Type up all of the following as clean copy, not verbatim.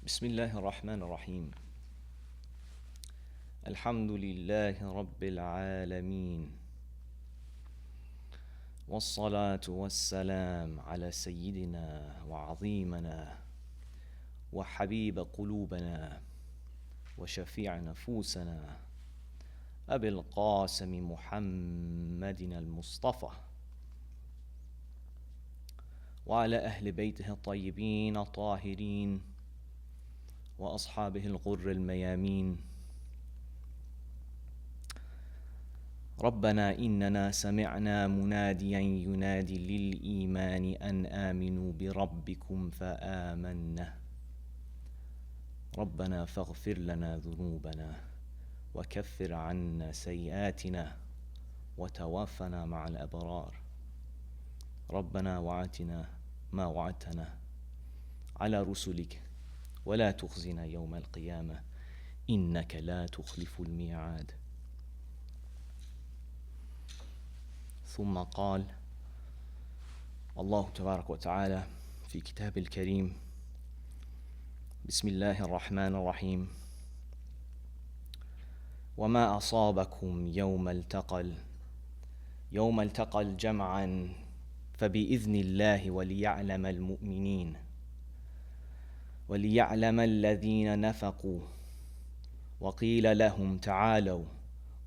بسم الله الرحمن الرحيم الحمد لله رب العالمين والصلاة والسلام على سيدنا وعظيمنا وحبيب قلوبنا وشفيع نفوسنا أبي القاسم محمد المصطفى وعلى أهل بيته الطيبين الطاهرين وأصحابه الغر الميامين. ربنا إننا سمعنا مناديا ينادي للإيمان أن آمنوا بربكم فآمنا ربنا فاغفر لنا ذنوبنا وكفر عنا سيئاتنا وتوفنا مع الأبرار ربنا وآتنا ما وعدتنا على رسلك ولا تخزنا يوم القيامة إنك لا تخلف الميعاد. ثم قال الله تبارك وتعالى في كتاب الكريم: بسم الله الرحمن الرحيم وما أصابكم يوم التقى الجمعان فبإذن الله وليعلم الذين نفقوا وقيل لهم تعالوا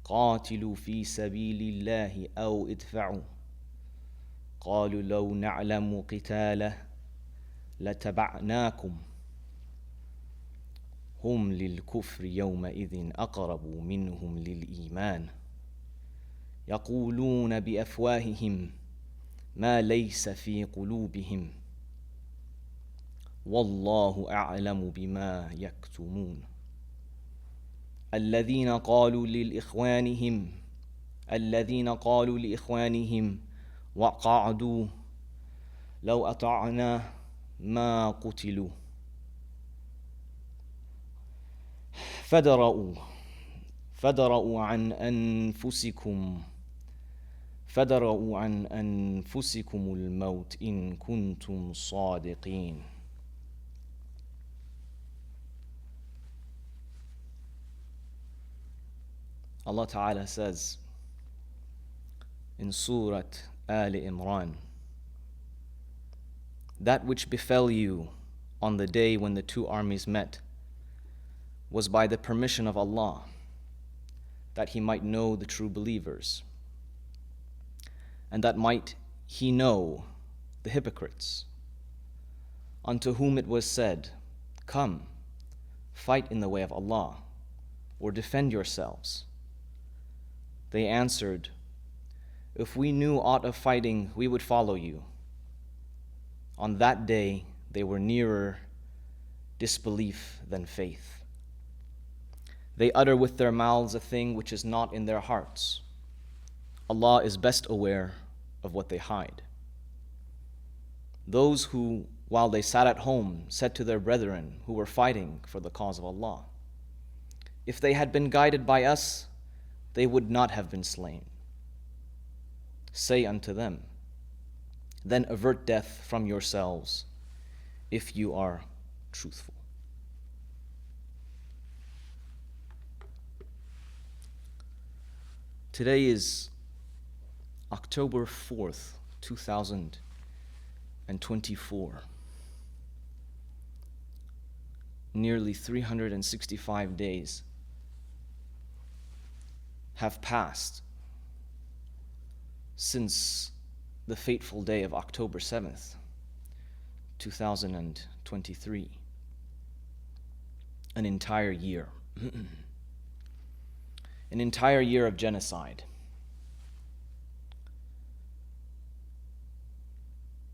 قاتلوا في سبيل الله أو ادفعوا قالوا لو نعلم قتالا لتبعناكم هم للكفر يومئذ أقرب منهم للإيمان يقولون بأفواههم ما ليس في قلوبهم والله أعلم بما يكتمون الذين قالوا لإخوانهم وقعدوا لو أطعنا ما قتلوا فدرؤوا عن أنفسكم الموت إن كنتم صادقين. Allah Ta'ala says in Surah Al Imran, that which befell you on the day when the two armies met was by the permission of Allah, that He might know the true believers, and that might He know the hypocrites, unto whom it was said, come, fight in the way of Allah, or defend yourselves. They answered, if we knew aught of fighting, we would follow you. On that day, they were nearer disbelief than faith. They utter with their mouths a thing which is not in their hearts. Allah is best aware of what they hide. Those who, while they sat at home, said to their brethren who were fighting for the cause of Allah, if they had been guided by us, they would not have been slain. Say unto them, then avert death from yourselves if you are truthful. Today is October 4th, 2024. Nearly 365 days have passed since the fateful day of October 7th, 2023. An entire year. An entire year of genocide.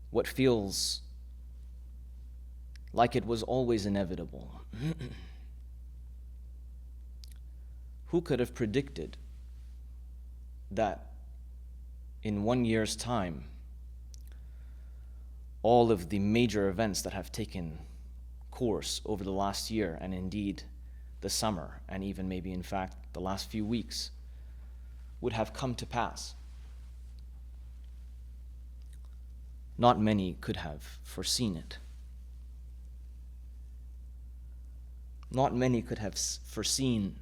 What feels like it was always inevitable. Who could have predicted that in 1 year's time, all of the major events that have taken course over the last year, and indeed the summer, and even maybe in fact the last few weeks, would have come to pass? Not many could have foreseen it. Not many could have foreseen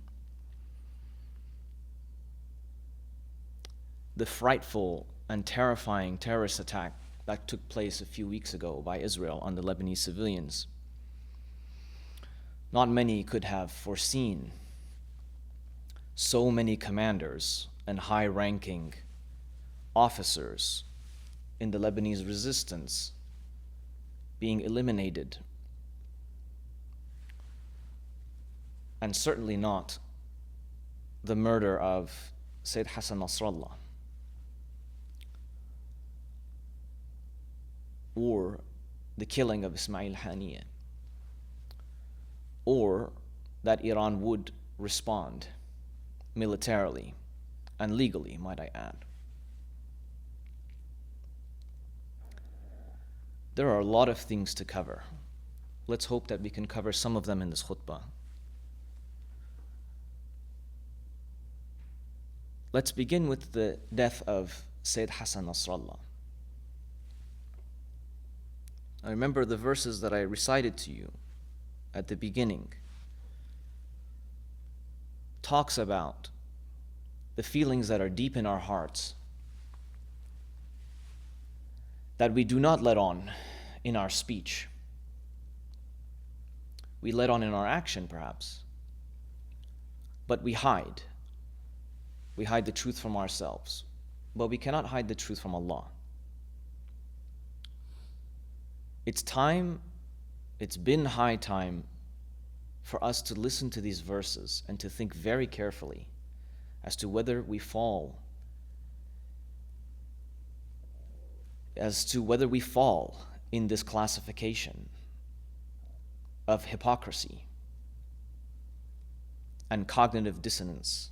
the frightful and terrifying terrorist attack that took place a few weeks ago by Israel on the Lebanese civilians. Not many could have foreseen so many commanders and high-ranking officers in the Lebanese resistance being eliminated, and certainly not the murder of Sayyid Hassan Nasrallah or the killing of Ismail Haniyeh, or that Iran would respond militarily and legally, might I add. There are a lot of things to cover. Let's hope that we can cover some of them in this khutbah. Let's begin with the death of Sayyid Hassan Nasrallah. I remember the verses that I recited to you at the beginning talks about the feelings that are deep in our hearts that we do not let on in our speech. We let on in our action, perhaps, but we hide. We hide the truth from ourselves, but we cannot hide the truth from Allah. It's been high time for us to listen to these verses and to think very carefully as to whether we fall in this classification of hypocrisy and cognitive dissonance.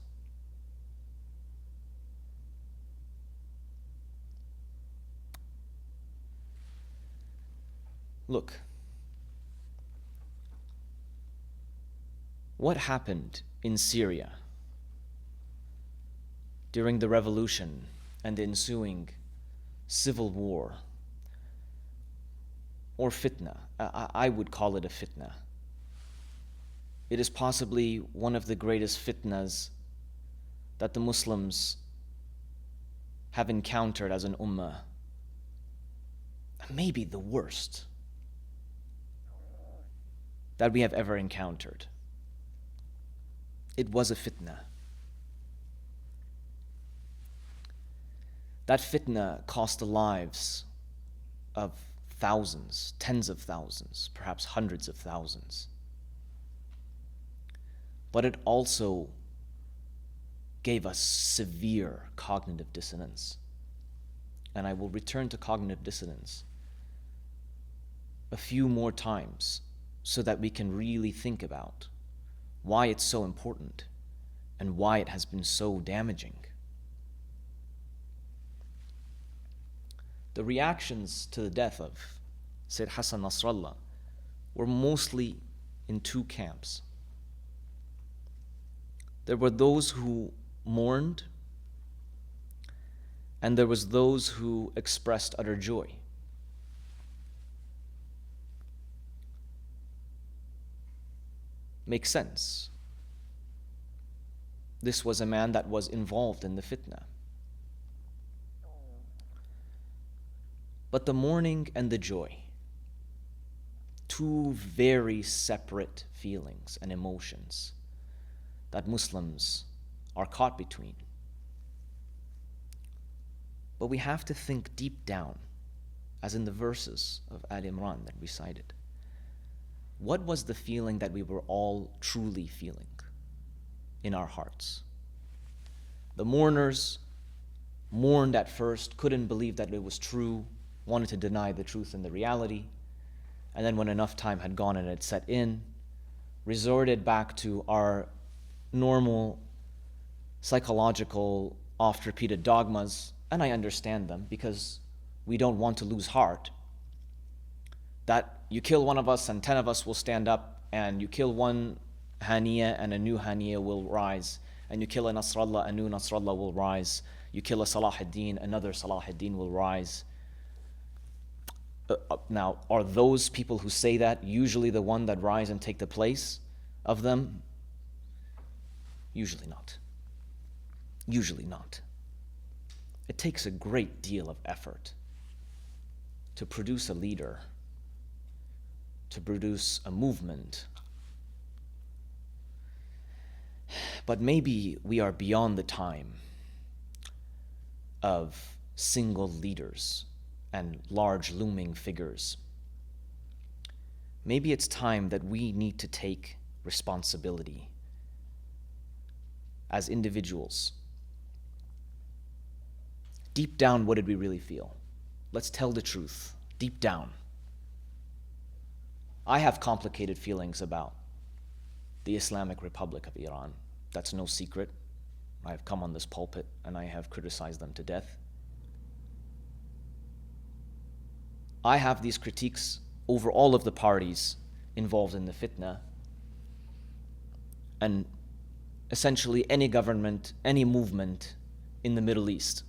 Look, what happened in Syria during the revolution and the ensuing civil war, or fitna? I would call it a fitna. It is possibly one of the greatest fitnas that the Muslims have encountered as an ummah. Maybe the worst that we have ever encountered. It was a fitna. That fitna cost the lives of thousands, tens of thousands, perhaps hundreds of thousands. But it also gave us severe cognitive dissonance. And I will return to cognitive dissonance a few more times so that we can really think about why it's so important and why it has been so damaging. The reactions to the death of Sayyid Hassan Nasrallah were mostly in two camps. There were those who mourned, and there was those who expressed utter joy. Makes sense. This was a man that was involved in the fitna. But the mourning and the joy, two very separate feelings and emotions that Muslims are caught between. But we have to think deep down, as in the verses of Al Imran that we cited. What was the feeling that we were all truly feeling in our hearts? The mourners mourned at first, couldn't believe that it was true, wanted to deny the truth and the reality, and then when enough time had gone and it set in, resorted back to our normal psychological oft-repeated dogmas, and I understand them because we don't want to lose heart, that you kill one of us and 10 of us will stand up, and you kill one Haniyeh and a new Haniyeh will rise, and you kill a Nasrallah, a new Nasrallah will rise, you kill a Salah ad-Din, another Salah ad-Din will rise. Now, are those people who say that usually the one that rise and take the place of them? Usually not. Usually not. It takes a great deal of effort to produce a leader, to produce a movement. But maybe we are beyond the time of single leaders and large looming figures. Maybe it's time that we need to take responsibility as individuals. Deep down, what did we really feel? Let's tell the truth. Deep down. I have complicated feelings about the Islamic Republic of Iran. That's no secret. I have come on this pulpit and I have criticized them to death. I have these critiques over all of the parties involved in the fitna, and essentially any government, any movement in the Middle East.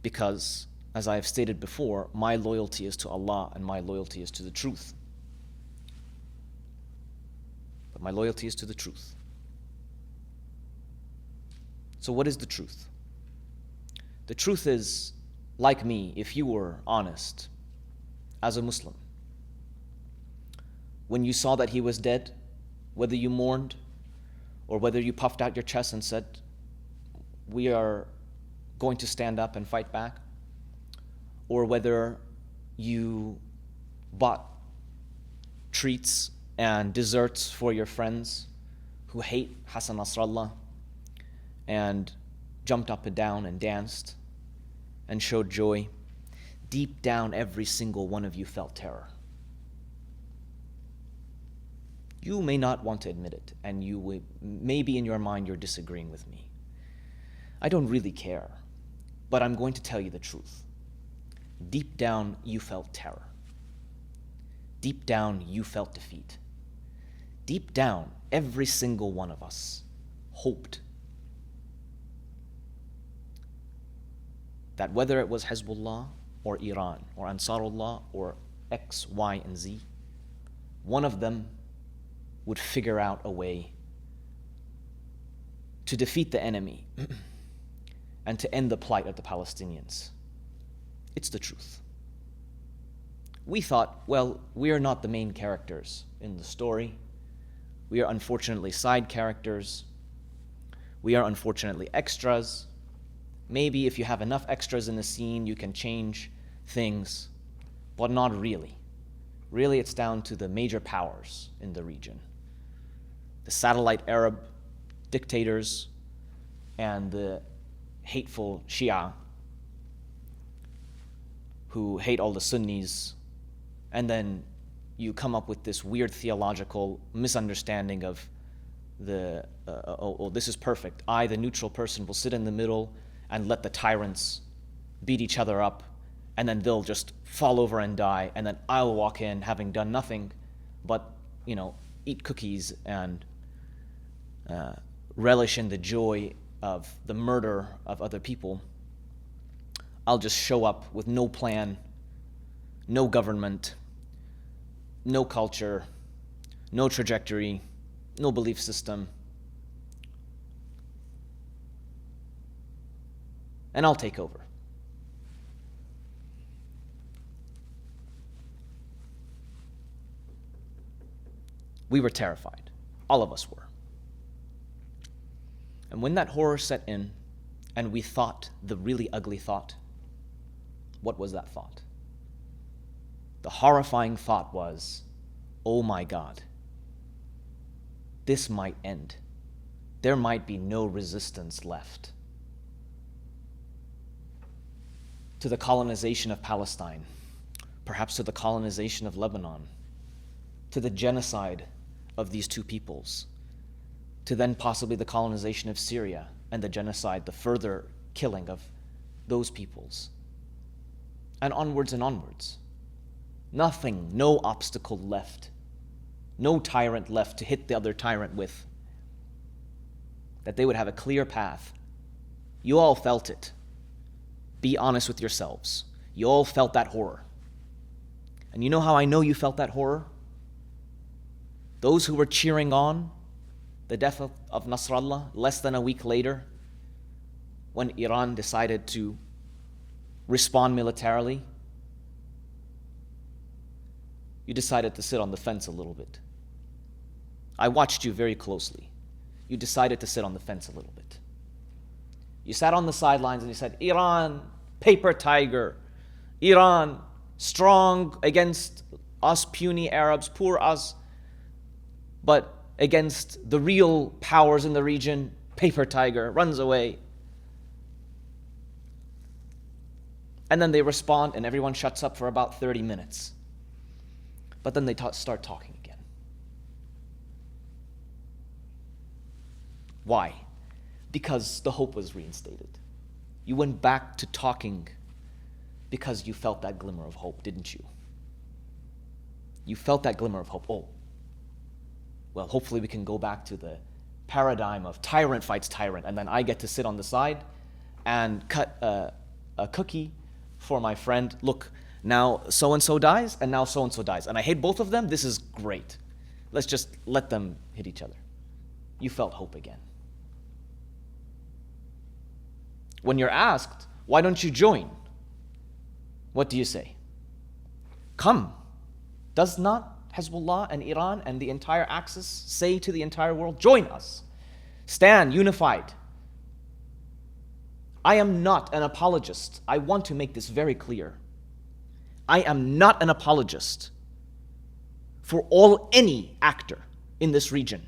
Because, as I have stated before, my loyalty is to Allah and my loyalty is to the truth. But my loyalty is to the truth. So what is the truth? The truth is, like me, if you were honest as a Muslim, when you saw that he was dead, whether you mourned or whether you puffed out your chest and said, we are going to stand up and fight back, or whether you bought treats and desserts for your friends who hate Hassan Nasrallah and jumped up and down and danced and showed joy, deep down every single one of you felt terror. You may not want to admit it, and maybe in your mind you're disagreeing with me. I don't really care, but I'm going to tell you the truth. Deep down, you felt terror. Deep down, you felt defeat. Deep down, every single one of us hoped that whether it was Hezbollah or Iran or Ansarullah or X, Y, and Z, one of them would figure out a way to defeat the enemy and to end the plight of the Palestinians. It's the truth. We thought, well, we are not the main characters in the story. We are unfortunately side characters. We are unfortunately extras. Maybe if you have enough extras in the scene, you can change things, but not really. Really, it's down to the major powers in the region. The satellite Arab dictators and the hateful Shia who hate all the Sunnis, and then you come up with this weird theological misunderstanding of this is perfect. I, the neutral person, will sit in the middle and let the tyrants beat each other up, and then they'll just fall over and die, and then I'll walk in having done nothing but, eat cookies and relish in the joy of the murder of other people. I'll just show up with no plan, no government, no culture, no trajectory, no belief system, and I'll take over. We were terrified. All of us were. And when that horror set in, and we thought the really ugly thought, what was that thought? The horrifying thought was, oh my God, this might end. There might be no resistance left to the colonization of Palestine, perhaps to the colonization of Lebanon, to the genocide of these two peoples, to then possibly the colonization of Syria and the genocide, the further killing of those peoples, and onwards and onwards. Nothing, no obstacle left, no tyrant left to hit the other tyrant with, that they would have a clear path. You all felt it. Be honest with yourselves. You all felt that horror. And you know how I know you felt that horror? Those who were cheering on the death of Nasrallah less than a week later, when Iran decided to respond militarily, you decided to sit on the fence a little bit. I watched you very closely. You decided to sit on the fence a little bit. You sat on the sidelines and you said, Iran, paper tiger. Iran, strong against us puny Arabs, poor us. But against the real powers in the region, paper tiger, runs away. And then they respond and everyone shuts up for about 30 minutes. But then they start talking again. Why? Because the hope was reinstated. You went back to talking because you felt that glimmer of hope, didn't you? You felt that glimmer of hope. Oh, well, hopefully we can go back to the paradigm of tyrant fights tyrant, and then I get to sit on the side and cut a cookie for my friend. Look, now so-and-so dies, and now so-and-so dies. And I hate both of them. This is great. Let's just let them hit each other. You felt hope again. When you're asked, why don't you join? What do you say? Come. Does not Hezbollah and Iran and the entire Axis say to the entire world, join us. Stand unified. I am not an apologist. I want to make this very clear. I am not an apologist for any actor in this region.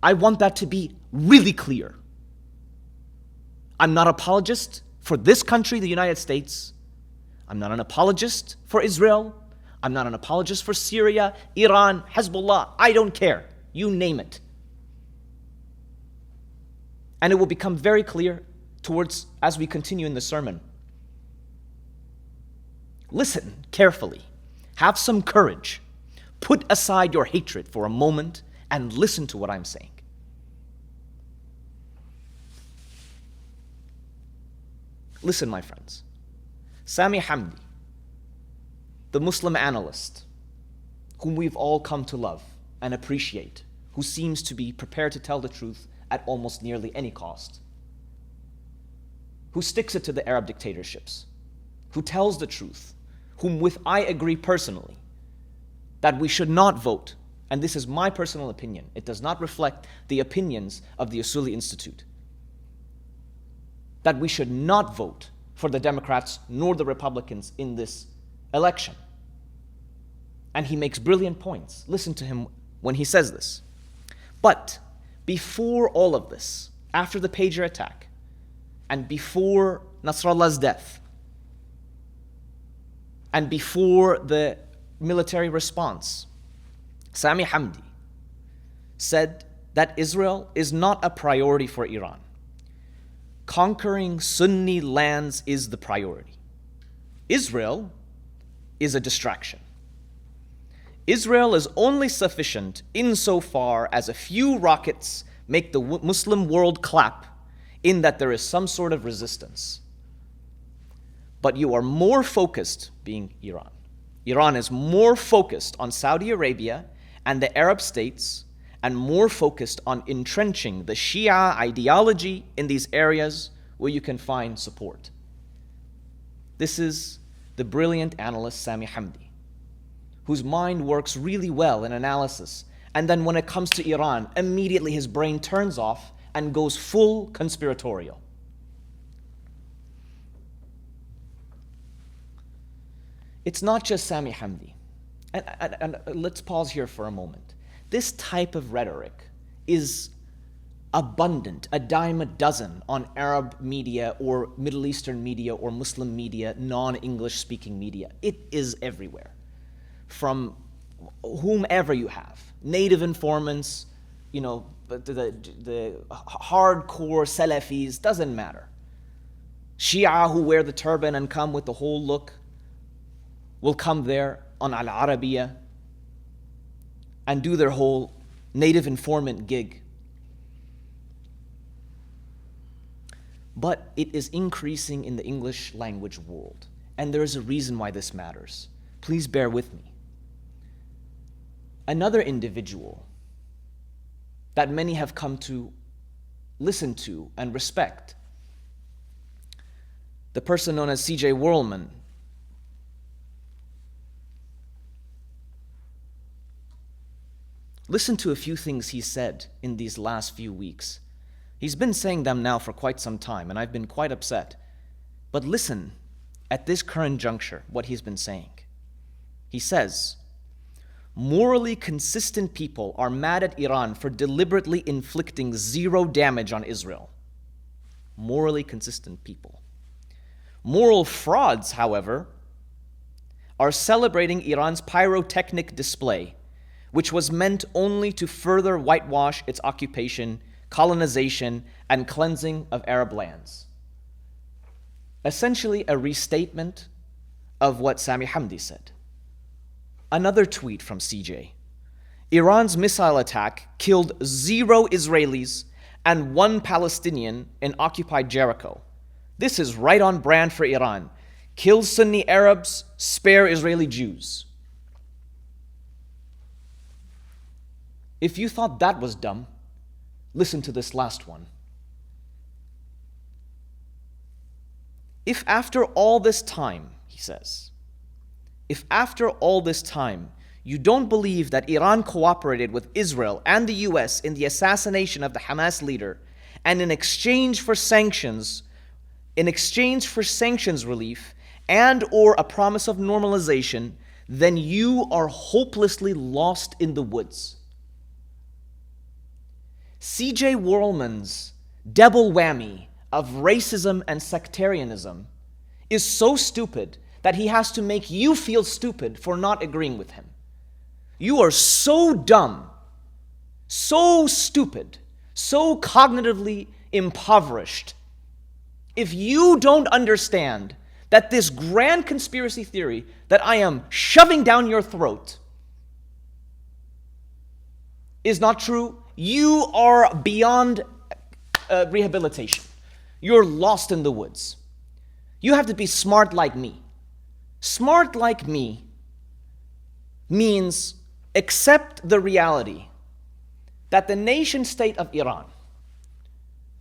I want that to be really clear. I'm not an apologist for this country, the United States. I'm not an apologist for Israel. I'm not an apologist for Syria, Iran, Hezbollah. I don't care. You name it. And it will become very clear as we continue in the sermon. Listen carefully. Have some courage. Put aside your hatred for a moment and listen to what I'm saying. Listen, my friends. Sami Hamdi, the Muslim analyst, whom we've all come to love and appreciate, who seems to be prepared to tell the truth at almost nearly any cost, who sticks it to the Arab dictatorships, who tells the truth, whom with I agree personally that we should not vote, and this is my personal opinion, it does not reflect the opinions of the Usuli Institute, that we should not vote for the Democrats nor the Republicans in this election. And he makes brilliant points. Listen to him when he says this. But before all of this, after the pager attack, and before Nasrallah's death, and before the military response, Sami Hamdi said that Israel is not a priority for Iran. Conquering Sunni lands is the priority. Israel is a distraction. Israel is only sufficient insofar as a few rockets make the Muslim world clap in that there is some sort of resistance. But you are more focused, being Iran. Iran is more focused on Saudi Arabia and the Arab states and more focused on entrenching the Shia ideology in these areas where you can find support. This is the brilliant analyst Sami Hamdi, whose mind works really well in analysis, and then when it comes to Iran, immediately his brain turns off and goes full conspiratorial. It's not just Sami Hamdi. And let's pause here for a moment. This type of rhetoric is abundant, a dime a dozen on Arab media or Middle Eastern media or Muslim media, non-English speaking media. It is everywhere. From whomever you have, native informants, the hardcore Salafis, doesn't matter. Shia who wear the turban and come with the whole look will come there on Al Arabiya and do their whole native informant gig. But it is increasing in the English language world. And there is a reason why this matters. Please bear with me. Another individual that many have come to listen to and respect, the person known as C.J. Whirlman, listen to a few things he said in these last few weeks. He's been saying them now for quite some time, and I've been quite upset. But listen, at this current juncture, what he's been saying. He says, morally consistent people are mad at Iran for deliberately inflicting zero damage on Israel. Morally consistent people. Moral frauds, however, are celebrating Iran's pyrotechnic display, which was meant only to further whitewash its occupation, colonization, and cleansing of Arab lands. Essentially a restatement of what Sami Hamdi said. Another tweet from CJ. Iran's missile attack killed 0 Israelis and 1 Palestinian in occupied Jericho. This is right on brand for Iran. Kill Sunni Arabs, spare Israeli Jews. If you thought that was dumb, listen to this last one. If after all this time, he says, if after all this time you don't believe that Iran cooperated with Israel and the US in the assassination of the Hamas leader, and in exchange for sanctions relief and or a promise of normalization, then you are hopelessly lost in the woods. C.J. Whirlman's double whammy of racism and sectarianism is so stupid that he has to make you feel stupid for not agreeing with him. You are so dumb, so stupid, so cognitively impoverished. If you don't understand that this grand conspiracy theory that I am shoving down your throat is not true, you are beyond rehabilitation. You're lost in the woods. You have to be smart like me. Smart like me means accept the reality that the nation state of Iran,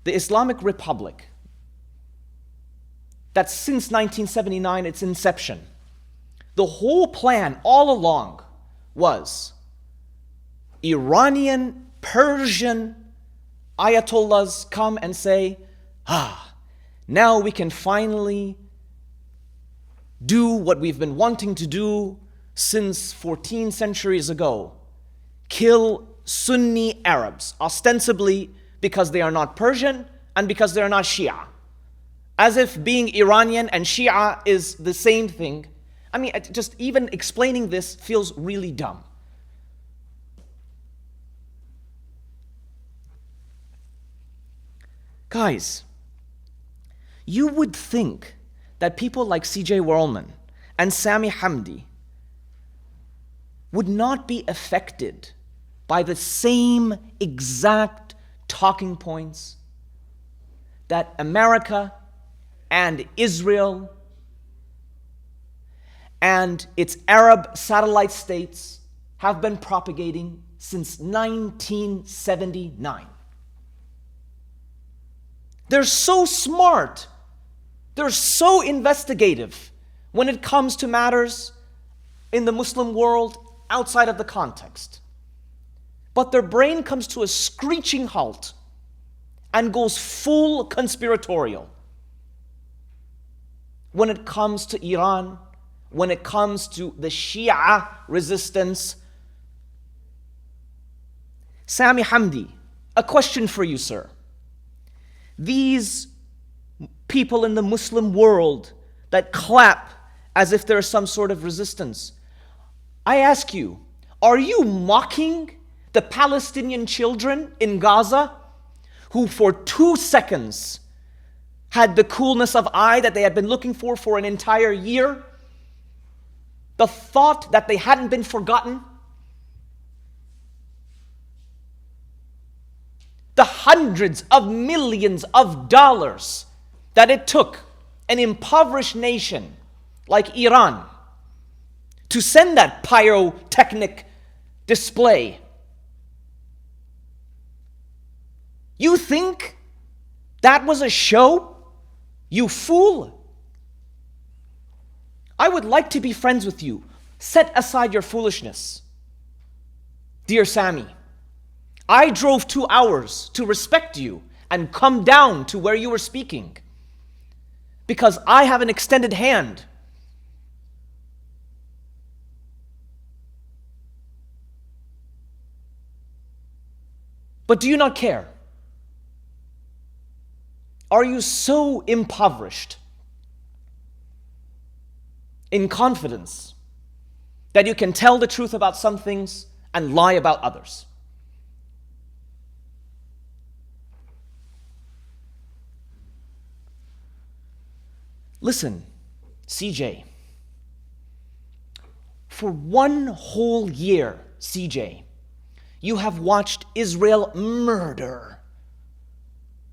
the Islamic Republic, that since 1979, its inception, the whole plan all along was Iranian, Persian Ayatollahs come and say, now we can finally do what we've been wanting to do since 14 centuries ago. Kill Sunni Arabs, ostensibly because they are not Persian and because they are not Shia. As if being Iranian and Shia is the same thing. I mean, just even explaining this feels really dumb. Guys, you would think that people like C.J. Whirlman and Sami Hamdi would not be affected by the same exact talking points that America and Israel and its Arab satellite states have been propagating since 1979. They're so smart. They're so investigative when it comes to matters in the Muslim world outside of the context. But their brain comes to a screeching halt and goes full conspiratorial when it comes to Iran, when it comes to the Shia resistance. Sami Hamdi, a question for you, sir. These people in the Muslim world that clap as if there's some sort of resistance, I ask you, are you mocking the Palestinian children in Gaza who for 2 seconds had the coolness of eye that they had been looking for an entire year? The thought that they hadn't been forgotten? The hundreds of millions of dollars that it took an impoverished nation like Iran to send that pyrotechnic display. You think that was a show? You fool! I would like to be friends with you. Set aside your foolishness. Dear Sammy, I drove 2 hours to respect you and come down to where you were speaking because I have an extended hand. But do you not care? Are you so impoverished in confidence that you can tell the truth about some things and lie about others? Listen, CJ, for 1 whole year, CJ, you have watched Israel murder,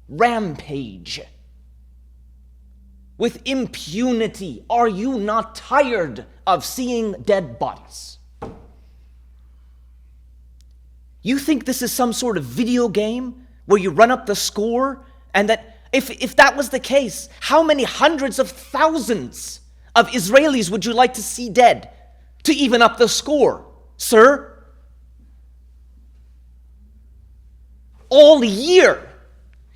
rampage, with impunity. Are you not tired of seeing dead bodies? You think this is some sort of video game where you run up the score, and that if that was the case, how many hundreds of thousands of Israelis would you like to see dead to even up the score, sir? All year,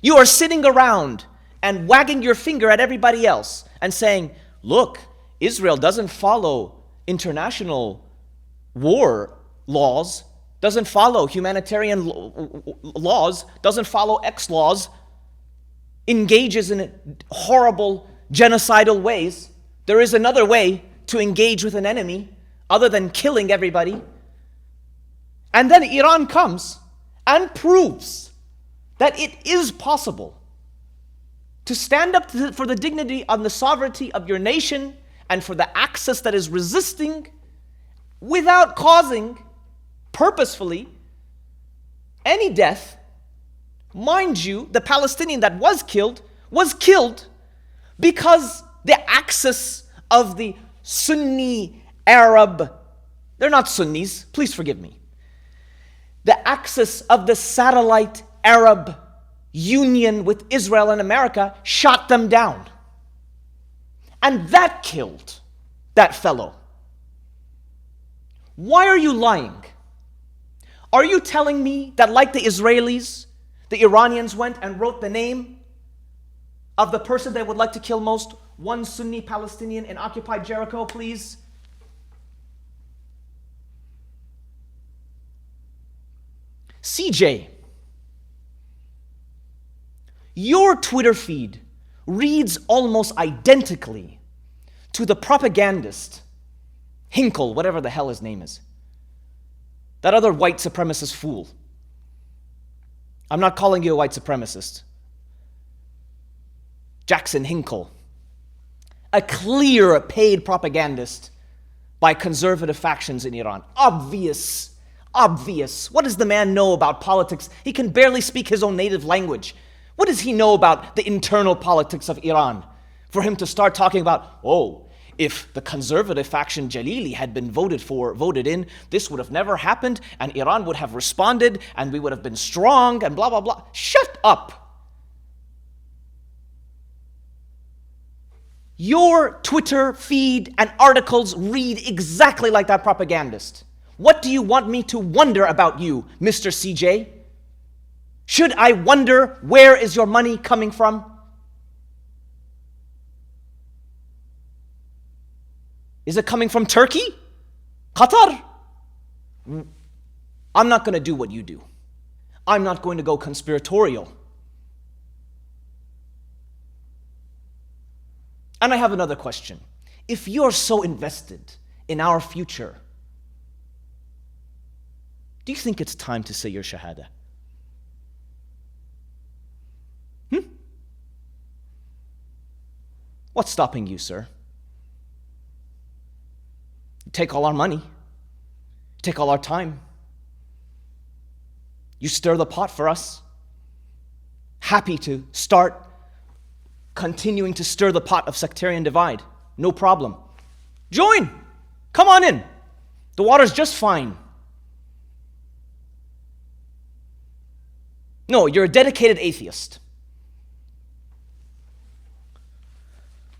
you are sitting around and wagging your finger at everybody else and saying, look, Israel doesn't follow international war laws, doesn't follow humanitarian laws, doesn't follow X laws, engages in horrible genocidal ways. There is another way to engage with an enemy other than killing everybody. And then Iran comes and proves that it is possible to stand up for the dignity and the sovereignty of your nation and for the axis that is resisting without causing purposefully any death. Mind you, the Palestinian that was killed because the axis of the Sunni Arab, they're not Sunnis, please forgive me, the axis of the satellite Arab union with Israel and America shot them down. And that killed that fellow. Why are you lying? Are you telling me that, like the Israelis, the Iranians went and wrote the name of the person they would like to kill most, one Sunni Palestinian in occupied Jericho, please? CJ, your Twitter feed reads almost identically to the propagandist, Hinkle, whatever the hell his name is. That other white supremacist fool. I'm not calling you a white supremacist. Jackson Hinkle, a clear paid propagandist by conservative factions in Iran. Obvious. What does the man know about politics? He can barely speak his own native language. What does he know about the internal politics of Iran for him to start talking about, if the conservative faction Jalili had been voted in, this would have never happened, and Iran would have responded, and we would have been strong, and blah, blah, blah. Shut up. Your Twitter feed and articles read exactly like that propagandist. What do you want me to wonder about you, Mr. CJ? Should I wonder where is your money coming from? Is it coming from Turkey? Qatar? I'm not going to do what you do. I'm not going to go conspiratorial. And I have another question. If you're so invested in our future, do you think it's time to say your Shahada? What's stopping you, sir? You take all our money. You take all our time. You stir the pot for us. Happy to start continuing to stir the pot of sectarian divide. No problem. Join. Come on in. The water's just fine. No, you're a dedicated atheist.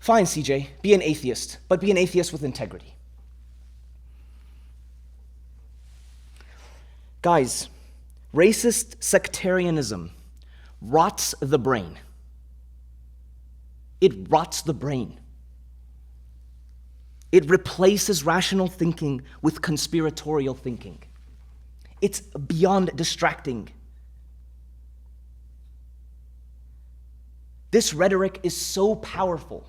Fine, CJ, be an atheist, but be an atheist with integrity. Guys, racist sectarianism rots the brain. It rots the brain. It replaces rational thinking with conspiratorial thinking. It's beyond distracting. This rhetoric is so powerful.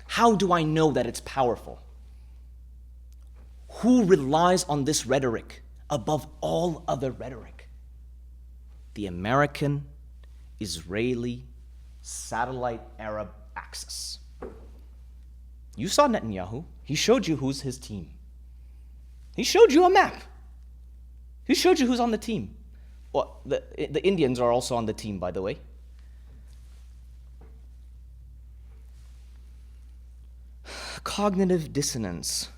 How do I know that it's powerful? Who relies on this rhetoric above all other rhetoric? The American, Israeli, satellite Arab axis. You saw Netanyahu. He showed you who's his team. He showed you a map. He showed you who's on the team. Well, the Indians are also on the team, by the way. Cognitive dissonance.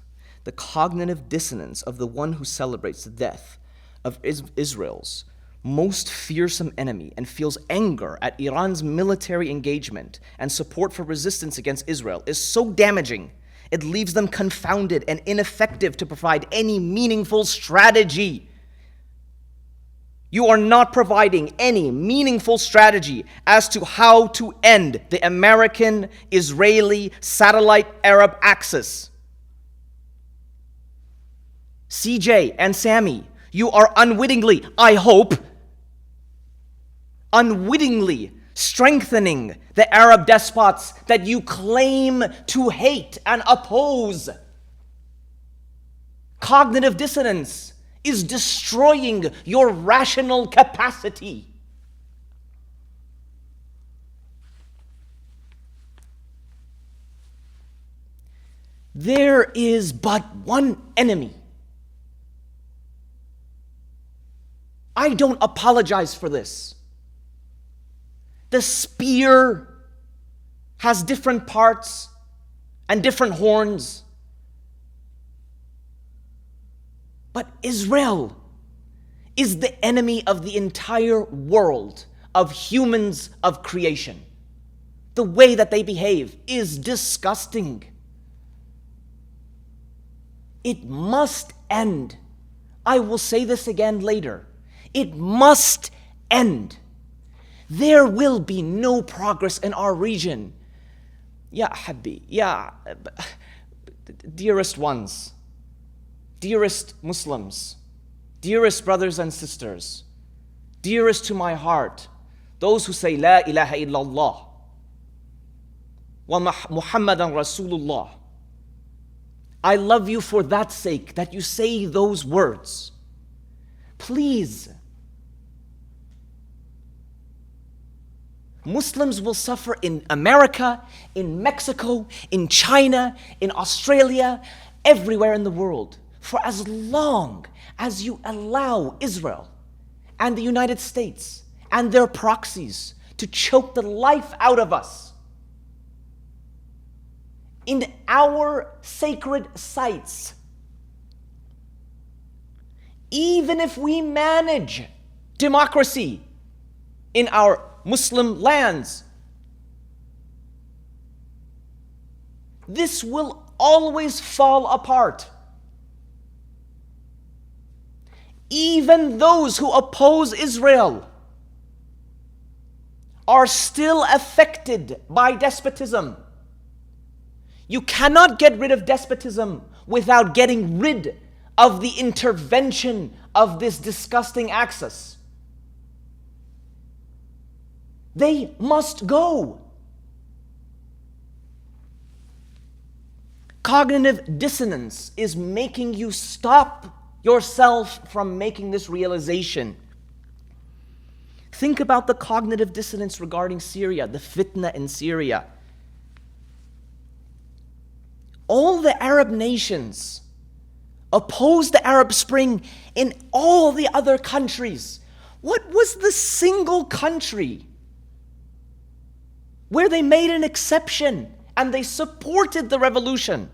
The cognitive dissonance of the one who celebrates the death of Israel's most fearsome enemy and feels anger at Iran's military engagement and support for resistance against Israel is so damaging, it leaves them confounded and ineffective to provide any meaningful strategy. You are not providing any meaningful strategy as to how to end the American-Israeli satellite Arab axis. CJ and Sammy, you are unwittingly, I hope, unwittingly strengthening the Arab despots that you claim to hate and oppose. Cognitive dissonance is destroying your rational capacity. There is but one enemy. I don't apologize for this. The spear has different parts and different horns. But Israel is the enemy of the entire world, of humans, of creation. The way that they behave is disgusting. It must end. I will say this again later. It must end. There will be no progress in our region. Ya Habbi, dearest ones, dearest Muslims, dearest brothers and sisters, dearest to my heart, those who say La ilaha illallah wa Muhammadan Rasulullah. I love you for that sake, that you say those words. Please, Muslims will suffer in America, in Mexico, in China, in Australia, everywhere in the world, for as long as you allow Israel and the United States and their proxies to choke the life out of us in our sacred sites. Even if we manage democracy in our Muslim lands, this will always fall apart. Even those who oppose Israel are still affected by despotism. You cannot get rid of despotism without getting rid of the intervention of this disgusting axis. They must go. Cognitive dissonance is making you stop yourself from making this realization. Think about the cognitive dissonance regarding Syria, the fitna in Syria. All the Arab nations opposed the Arab Spring in all the other countries. What was the single country where they made an exception and they supported the revolution.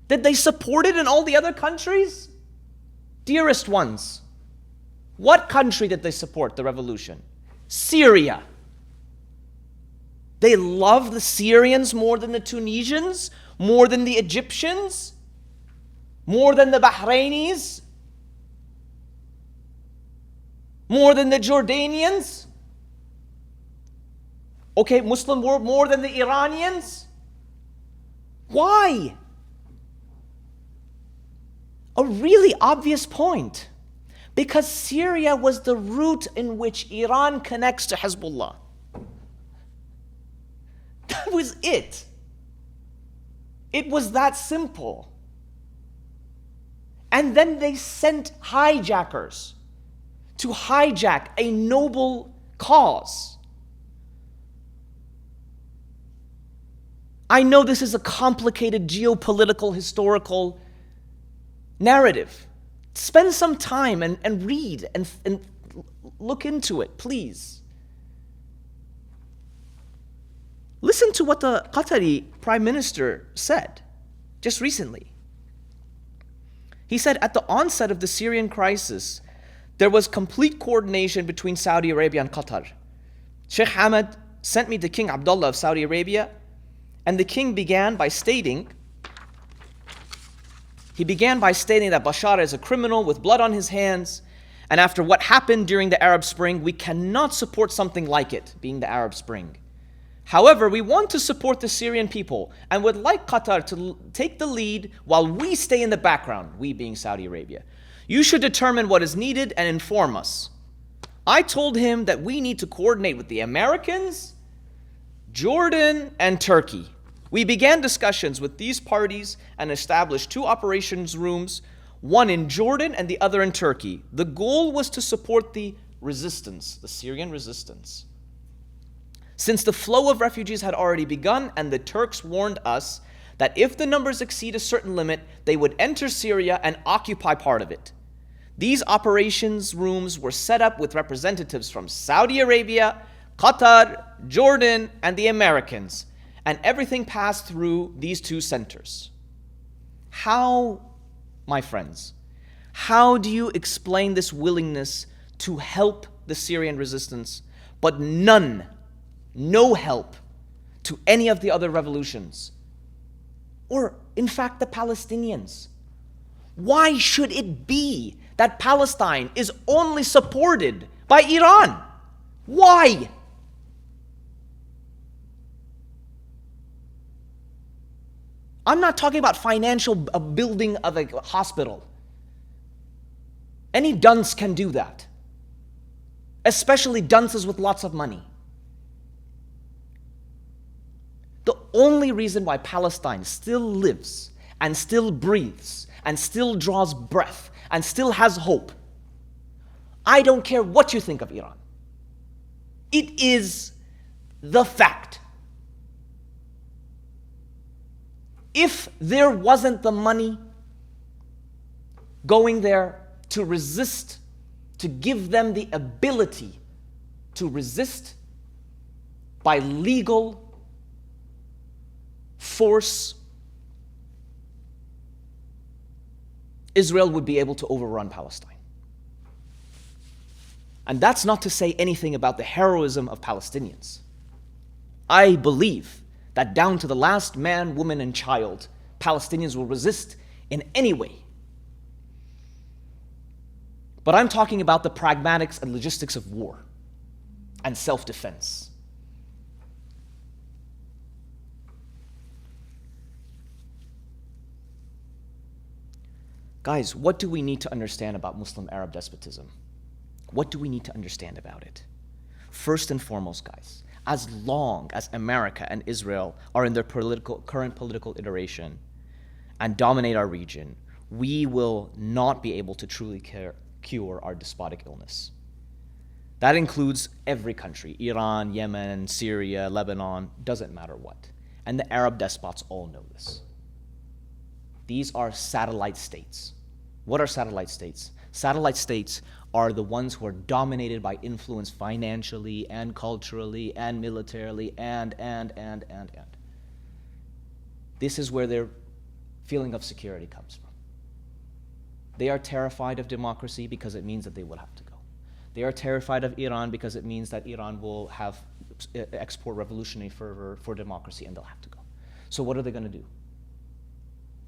Did they support it in all the other countries? Dearest ones, what country did they support the revolution? Syria. They love the Syrians more than the Tunisians, more than the Egyptians, more than the Bahrainis, more than the Jordanians. Okay, Muslim world, more than the Iranians. Why? A really obvious point. Because Syria was the route in which Iran connects to Hezbollah. That was it. It was that simple. And then they sent hijackers to hijack a noble cause. I know this is a complicated geopolitical, historical narrative. Spend some time and read and look into it, please. Listen to what the Qatari Prime Minister said just recently. He said, at the onset of the Syrian crisis, there was complete coordination between Saudi Arabia and Qatar. Sheikh Hamad sent me to King Abdullah of Saudi Arabia, and the king began by stating that Bashar is a criminal with blood on his hands, and after what happened during the Arab Spring, we cannot support something like it, being the Arab Spring. However, we want to support the Syrian people and would like Qatar to take the lead while we stay in the background, we being Saudi Arabia. You should determine what is needed and inform us. I told him that we need to coordinate with the Americans, Jordan, and Turkey. We began discussions with these parties and established 2 operations rooms, one in Jordan and the other in Turkey. The goal was to support the resistance, the Syrian resistance. Since the flow of refugees had already begun and the Turks warned us that if the numbers exceed a certain limit, they would enter Syria and occupy part of it. These operations rooms were set up with representatives from Saudi Arabia, Qatar, Jordan, and the Americans, and everything passed through these 2 centers. How, my friends, how do you explain this willingness to help the Syrian resistance, but no help to any of the other revolutions? Or, in fact, the Palestinians? Why should it be that Palestine is only supported by Iran? Why? I'm not talking about financial building of a hospital. Any dunce can do that, especially dunces with lots of money. The only reason why Palestine still lives and still breathes and still draws breath and still has hope, I don't care what you think of Iran. It is the fact. If there wasn't the money going there to resist, to give them the ability to resist by legal force, Israel would be able to overrun Palestine. And that's not to say anything about the heroism of Palestinians. I believe that down to the last man, woman, and child, Palestinians will resist in any way. But I'm talking about the pragmatics and logistics of war and self-defense. Guys, what do we need to understand about Muslim Arab despotism? What do we need to understand about it? First and foremost, guys, as long as America and Israel are in their current political iteration and dominate our region, we will not be able to truly cure our despotic illness. That includes every country, Iran, Yemen, Syria, Lebanon, doesn't matter what. And the Arab despots all know this. These are satellite states. What are satellite states? Satellite states are the ones who are dominated by influence financially and culturally and militarily and. This is where their feeling of security comes from. They are terrified of democracy because it means that they will have to go. They are terrified of Iran because it means that Iran will have export revolutionary fervor for democracy and they'll have to go. So what are they going to do?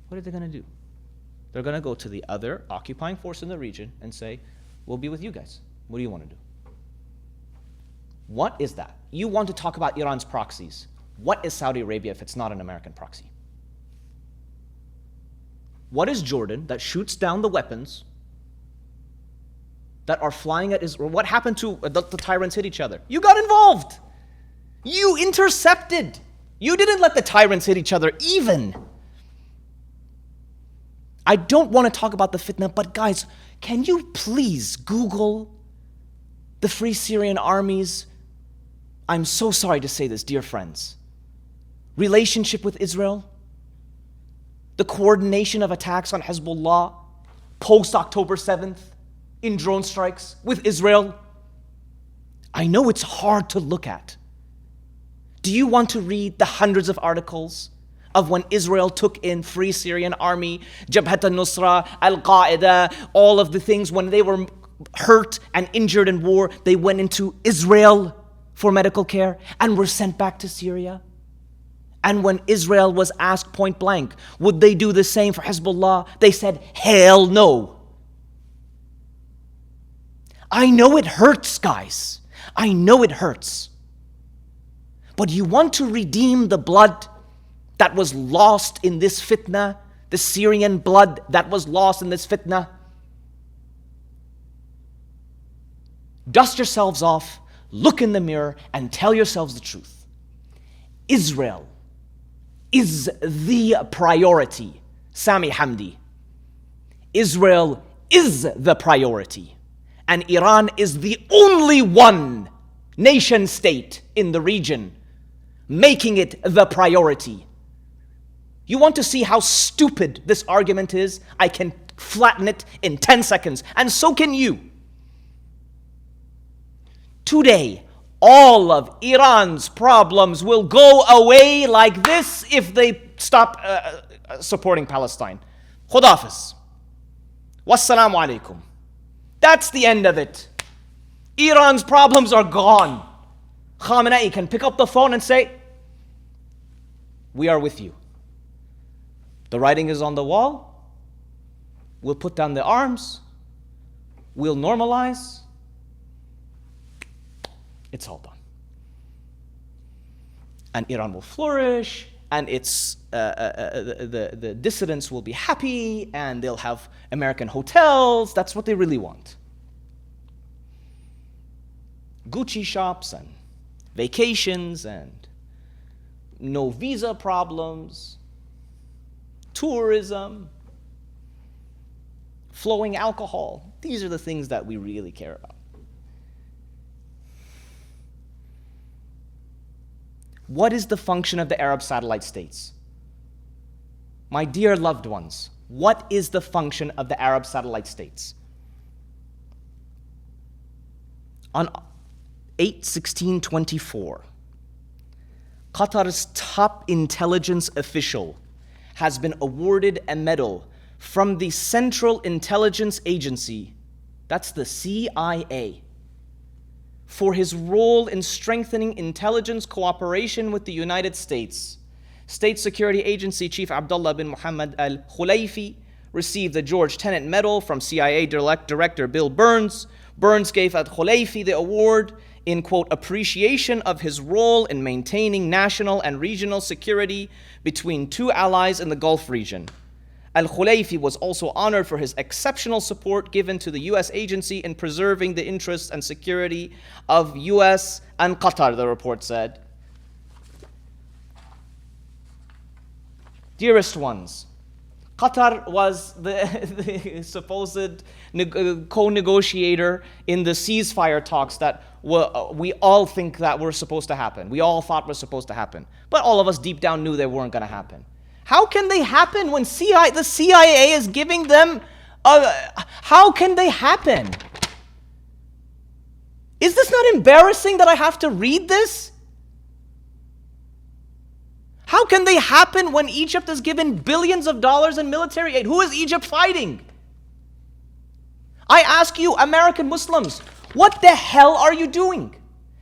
What are they going to do? They're going to go to the other occupying force in the region and say, we'll be with you guys. What do you want to do? What is that? You want to talk about Iran's proxies. What is Saudi Arabia if it's not an American proxy? What is Jordan that shoots down the weapons that are flying at Israel? What happened to the tyrants hit each other? You got involved. You intercepted. You didn't let the tyrants hit each other even. I don't want to talk about the fitna, but guys, can you please Google the Free Syrian Army's, I'm so sorry to say this, dear friends, relationship with Israel, the coordination of attacks on Hezbollah post-October 7th in drone strikes with Israel. I know it's hard to look at. Do you want to read the hundreds of articles of when Israel took in Free Syrian Army, Jabhat al-Nusra, Al-Qaeda, all of the things when they were hurt and injured in war, they went into Israel for medical care and were sent back to Syria? And when Israel was asked point blank, would they do the same for Hezbollah? They said, hell no. I know it hurts, guys. I know it hurts. But you want to redeem the blood that was lost in this fitna, the Syrian blood that was lost in this fitna? Dust yourselves off, look in the mirror, and tell yourselves the truth. Israel is the priority. Sami Hamdi. Israel is the priority. And Iran is the only one nation state in the region making it the priority. You want to see how stupid this argument is? I can flatten it in 10 seconds, and so can you. Today, all of Iran's problems will go away like this if they stop supporting Palestine. Khudafis. Wassalamu alaikum. That's the end of it. Iran's problems are gone. Khamenei can pick up the phone and say, we are with you. The writing is on the wall. We'll put down the arms. We'll normalize. It's all done. And Iran will flourish, and its the dissidents will be happy, and they'll have American hotels. That's what they really want. Gucci shops and vacations and no visa problems, tourism, flowing alcohol. These are the things that we really care about. What is the function of the Arab satellite states? My dear loved ones, what is the function of the Arab satellite states? On 8/16/24, Qatar's top intelligence official has been awarded a medal from the Central Intelligence Agency, that's the CIA, for his role in strengthening intelligence cooperation with the United States. State Security Agency Chief Abdullah bin Muhammad al-Khulayfi received the George Tenet Medal from CIA Director Bill Burns. Burns gave al-Khulayfi the award in, quote, appreciation of his role in maintaining national and regional security between two allies in the Gulf region. Al-Khulayfi was also honored for his exceptional support given to the U.S. agency in preserving the interests and security of U.S. and Qatar, the report said. Dearest ones, Qatar was the supposed co-negotiator in the ceasefire talks that we all think that were supposed to happen. We all thought were supposed to happen. But all of us deep down knew they weren't going to happen. How can they happen when the CIA is giving them How can they happen? Is this not embarrassing that I have to read this? How can they happen when Egypt is given billions of dollars in military aid? Who is Egypt fighting? I ask you, American Muslims, what the hell are you doing?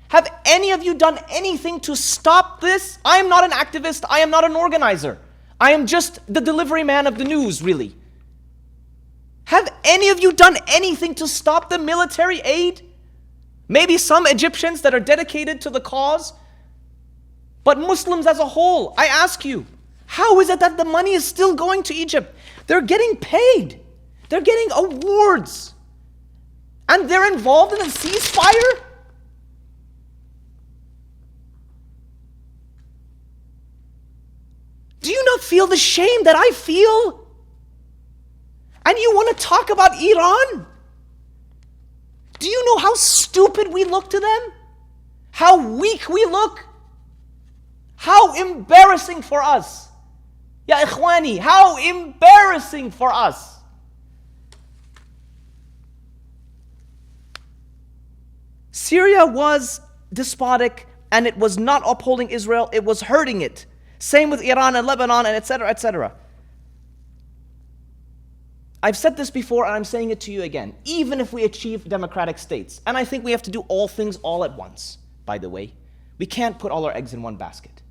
Have any of you done anything to stop this? I am not an activist. I am not an organizer. I am just the delivery man of the news, really. Have any of you done anything to stop the military aid? Maybe some Egyptians that are dedicated to the cause, but Muslims as a whole, I ask you, how is it that the money is still going to Egypt? They're getting paid. They're getting awards. And they're involved in a ceasefire? Do you not feel the shame that I feel? And you want to talk about Iran? Do you know how stupid we look to them? How weak we look? How embarrassing for us. Ya ikhwani, how embarrassing for us. Syria was despotic and it was not upholding Israel, it was hurting it. Same with Iran and Lebanon and etc., etc. I've said this before and I'm saying it to you again. Even if we achieve democratic states, and I think we have to do all things all at once, by the way. We can't put all our eggs in one basket.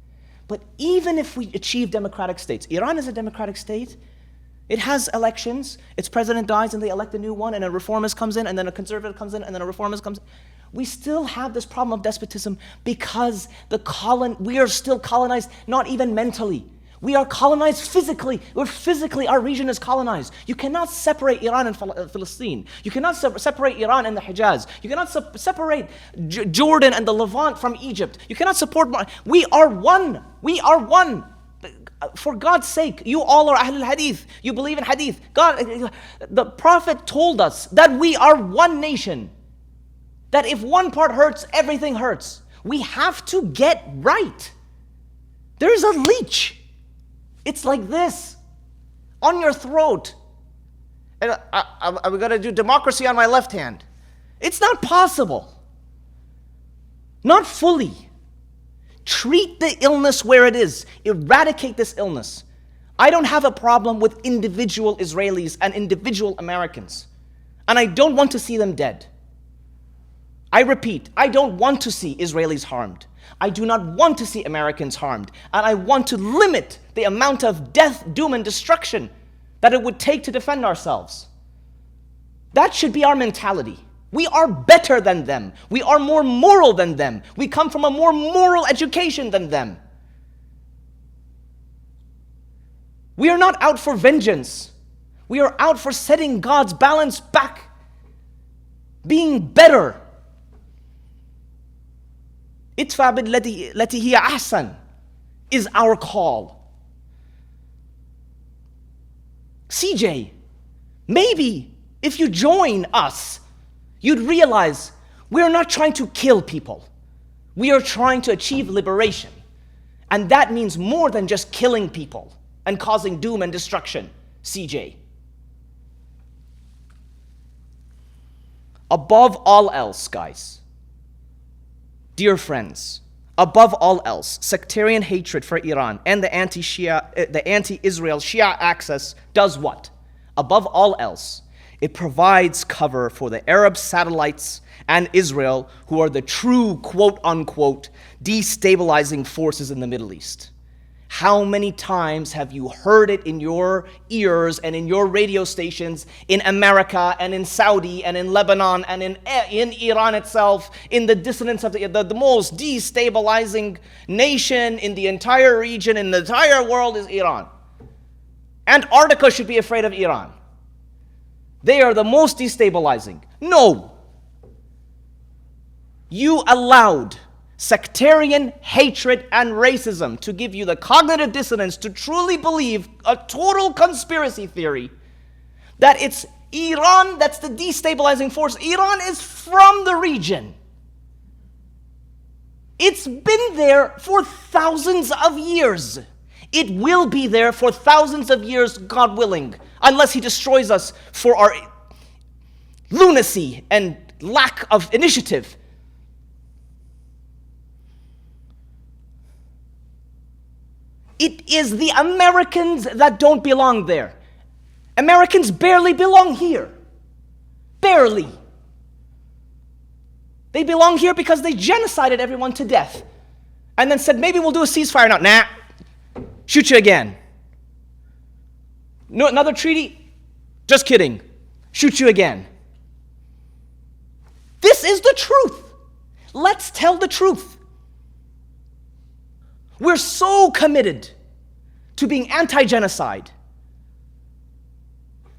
But even if we achieve democratic states, Iran is a democratic state. It has elections. Its president dies and they elect a new one and a reformist comes in and then a conservative comes in and then a reformist comes in. We still have this problem of despotism because we are still colonized, not even mentally. We are colonized physically. Our region is colonized. You cannot separate Iran and Palestine. You cannot separate Iran and the Hijaz. You cannot separate Jordan and the Levant from Egypt. You cannot support. We are one. We are one. For God's sake, you all are Ahlul Hadith. You believe in Hadith. God, the Prophet told us that we are one nation. That if one part hurts, everything hurts. We have to get right. There's a leech. It's like this, on your throat. And I'm going to do democracy on my left hand. It's not possible. Not fully. Treat the illness where it is. Eradicate this illness. I don't have a problem with individual Israelis and individual Americans. And I don't want to see them dead. I repeat, I don't want to see Israelis harmed. I do not want to see Americans harmed. And I want to limit the amount of death, doom, and destruction that it would take to defend ourselves. That should be our mentality. We are better than them. We are more moral than them. We come from a more moral education than them. We are not out for vengeance. We are out for setting God's balance back. Being better. Itfa billati hiya ahsan is our call. CJ, maybe if you join us, you'd realize we're not trying to kill people. We are trying to achieve liberation. And that means more than just killing people and causing doom and destruction, CJ. Above all else, guys, dear friends, above all else, sectarian hatred for Iran and the anti-Israel Shia axis does what? Above all else, it provides cover for the Arab satellites and Israel, who are the true quote-unquote destabilizing forces in the Middle East. How many times have you heard it in your ears and in your radio stations in America and in Saudi and in Lebanon and in Iran itself, in the dissonance of the most destabilizing nation in the entire region, in the entire world is Iran. Antarctica should be afraid of Iran. They are the most destabilizing. No. You allowed sectarian hatred and racism to give you the cognitive dissonance to truly believe a total conspiracy theory that it's Iran that's the destabilizing force. Iran is from the region. It's been there for thousands of years. It will be there for thousands of years, God willing. unless he destroys us for our lunacy and lack of initiative. It is the Americans that don't belong there. Americans barely belong here. Barely. They belong here because they genocided everyone to death and then said, maybe we'll do a ceasefire now. Nah, shoot you again. No, another treaty? Just kidding. Shoot you again. This is the truth. Let's tell the truth. We're so committed to being anti-genocide.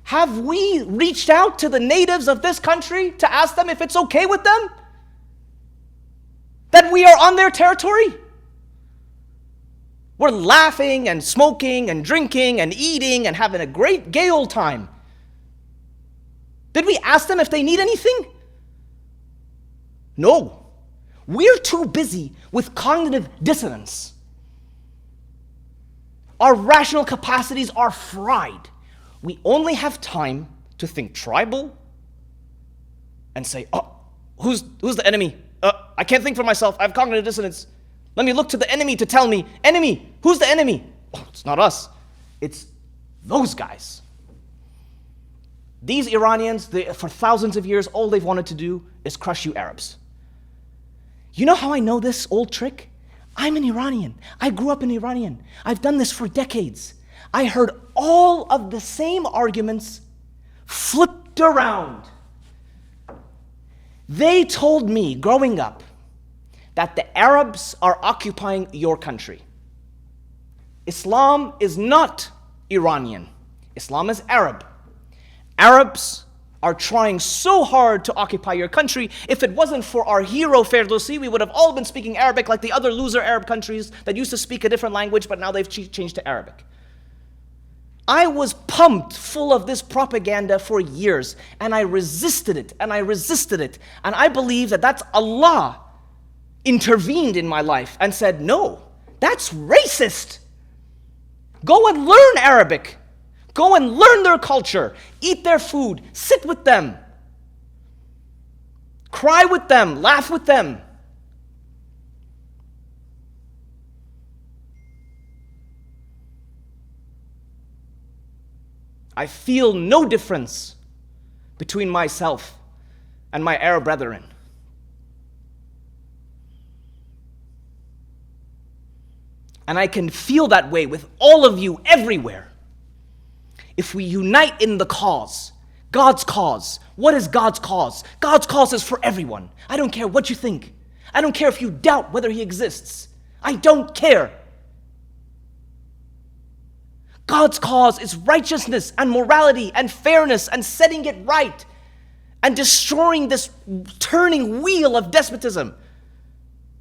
Have we reached out to the natives of this country to ask them if it's okay with them that we are on their territory? We're laughing and smoking and drinking and eating and having a great gay old time. Did we ask them if they need anything? No. We're too busy with cognitive dissonance. Our rational capacities are fried. We only have time to think tribal and say, oh, who's the enemy? I can't think for myself. I have cognitive dissonance. Let me look to the enemy to tell me, enemy, who's the enemy? Oh, it's not us. It's those guys. These Iranians, for thousands of years, all they've wanted to do is crush you Arabs. You know how I know this old trick? I'm an Iranian. I grew up an Iranian. I've done this for decades. I heard all of the same arguments flipped around. They told me growing up that the Arabs are occupying your country. Islam is not Iranian. Islam is Arab. Arabs are trying so hard to occupy your country. If it wasn't for our hero Ferdowsi, we would have all been speaking Arabic like the other loser Arab countries that used to speak a different language, but now they've changed to Arabic. I was pumped full of this propaganda for years, and I resisted it, and I resisted it. And I believe that that's Allah intervened in my life and said, no, that's racist. Go and learn Arabic. Go and learn their culture. Eat their food. Sit with them. Cry with them. Laugh with them. I feel no difference between myself and my Arab brethren. And I can feel that way with all of you everywhere. If we unite in the cause, God's cause. What is God's cause? God's cause is for everyone. I don't care what you think. I don't care if you doubt whether he exists. I don't care. God's cause is righteousness and morality and fairness and setting it right and destroying this turning wheel of despotism.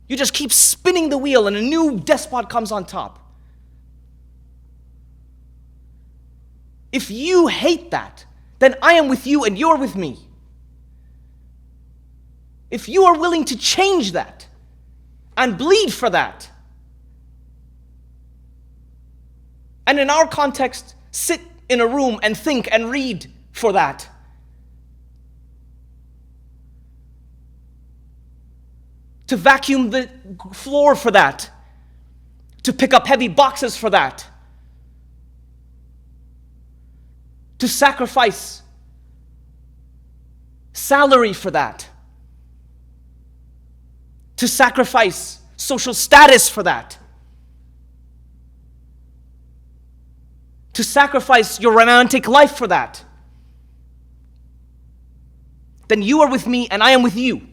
You just keep spinning the wheel and a new despot comes on top. If you hate that, then I am with you and you're with me. If you are willing to change that and bleed for that, and in our context, sit in a room and think and read for that, to vacuum the floor for that, to pick up heavy boxes for that, to sacrifice salary for that, to sacrifice social status for that, to sacrifice your romantic life for that, then you are with me and I am with you.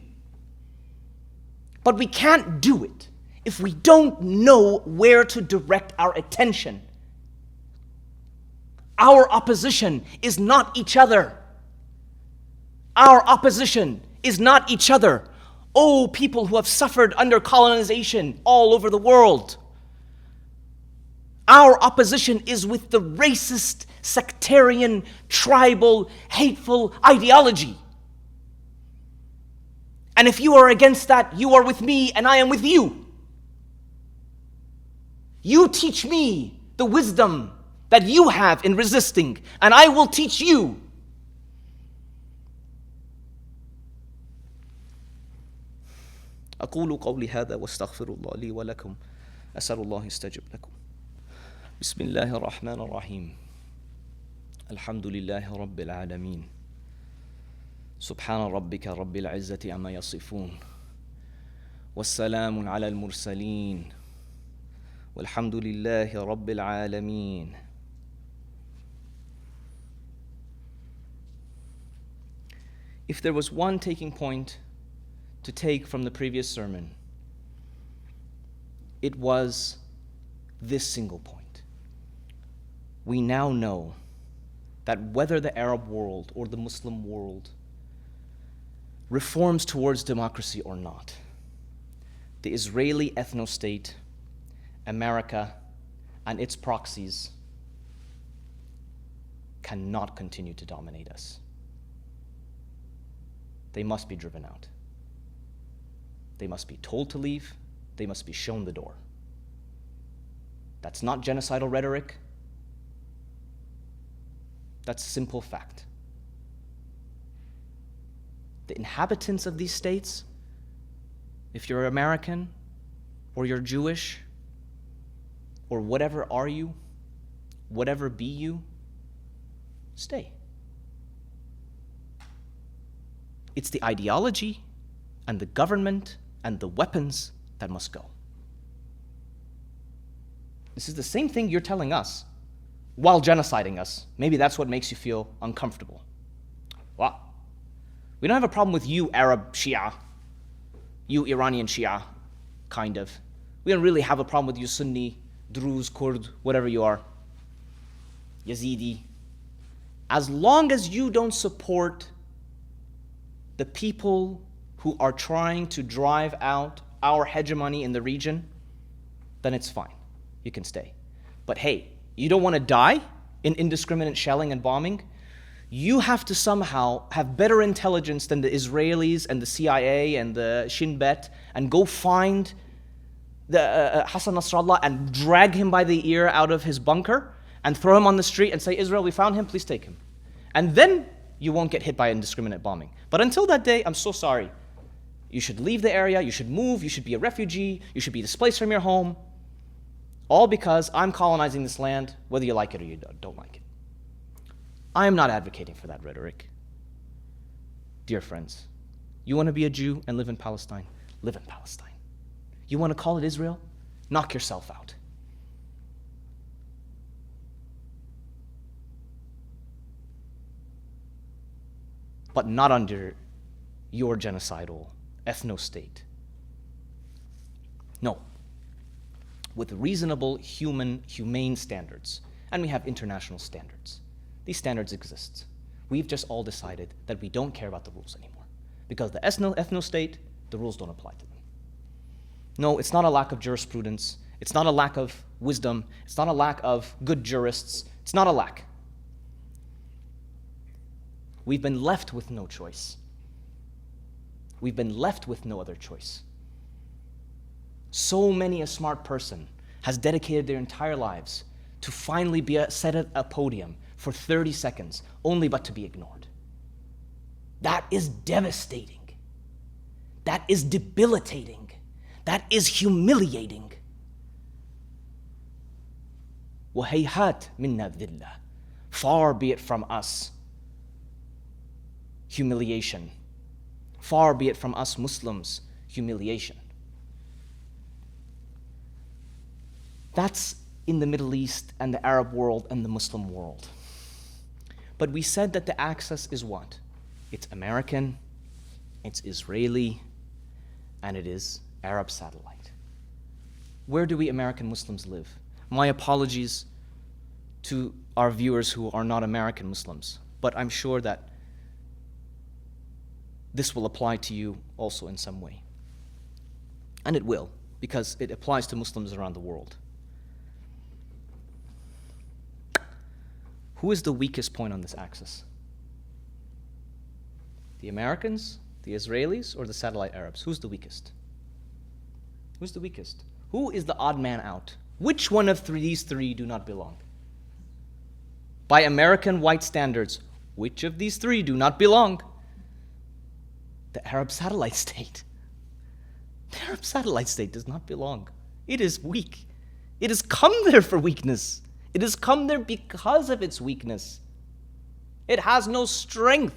But we can't do it if we don't know where to direct our attention. Our opposition is not each other. Our opposition is not each other. Oh, people who have suffered under colonization all over the world. Our opposition is with the racist, sectarian, tribal, hateful ideology. And if you are against that, you are with me and I am with you. You teach me the wisdom that you have in resisting, and I will teach you. أقول قولي هذا واستغفر الله لي ولكم أسأل الله يستجب لكم. بسم الله الرحمن الرحيم. الحمد لله رب العالمين. سبحان ربك رب العزة عما يصفون. والسلام على المرسلين. والحمد لله رب العالمين. If there was one taking point to take from the previous sermon, it was this single point. We now know that whether the Arab world or the Muslim world reforms towards democracy or not, the Israeli ethno-state, America, and its proxies cannot continue to dominate us. They must be driven out. They must be told to leave. They must be shown the door. That's not genocidal rhetoric. That's simple fact. The inhabitants of these states, if you're American or you're Jewish or whatever are you, whatever be you, stay. It's the ideology and the government and the weapons that must go. This is the same thing you're telling us while genociding us. Maybe that's what makes you feel uncomfortable. Well, we don't have a problem with you, Arab Shia, you Iranian Shia, kind of. We don't really have a problem with you, Sunni, Druze, Kurd, whatever you are, Yazidi. As long as you don't support the people who are trying to drive out our hegemony in the region, then it's fine. You can stay. But hey, you don't want to die in indiscriminate shelling and bombing? You have to somehow have better intelligence than the Israelis and the CIA and the Shin Bet and go find the Hassan Nasrallah and drag him by the ear out of his bunker and throw him on the street and say, Israel, we found him, please take him. And then you won't get hit by indiscriminate bombing. But until that day, I'm so sorry. You should leave the area, you should move, you should be a refugee, you should be displaced from your home, all because I'm colonizing this land, whether you like it or you don't like it. I am not advocating for that rhetoric. Dear friends, you want to be a Jew and live in Palestine? Live in Palestine. You want to call it Israel? Knock yourself out. But not under your genocidal ethno-state. No. With reasonable, humane standards. And we have international standards. These standards exist. We've just all decided that we don't care about the rules anymore. Because the ethno-state, the rules don't apply to them. No, it's not a lack of jurisprudence. It's not a lack of wisdom. It's not a lack of good jurists. It's not a lack. We've been left with no choice. We've been left with no other choice. So many a smart person has dedicated their entire lives to finally be set at a podium for 30 seconds, only but to be ignored. That is devastating. That is debilitating. That is humiliating. وَهَيْهَاتْ مِنَّا الذِّلَّةِ. Far be it from us humiliation. Far be it from us Muslims, humiliation. That's in the Middle East and the Arab world and the Muslim world. But we said that the axis is what? It's American, it's Israeli, and it is Arab satellite. Where do we American Muslims live? My apologies to our viewers who are not American Muslims, but I'm sure that this will apply to you also in some way. And it will, because it applies to Muslims around the world. Who is the weakest point on this axis? The Americans, the Israelis, or the satellite Arabs? Who's the weakest? Who's the weakest? Who is the odd man out? Which one of these three do not belong? by American white standards. Which of these three do not belong? The Arab satellite state. The Arab satellite state does not belong. It is weak. It has come there for weakness. It has come there because of its weakness. It has no strength.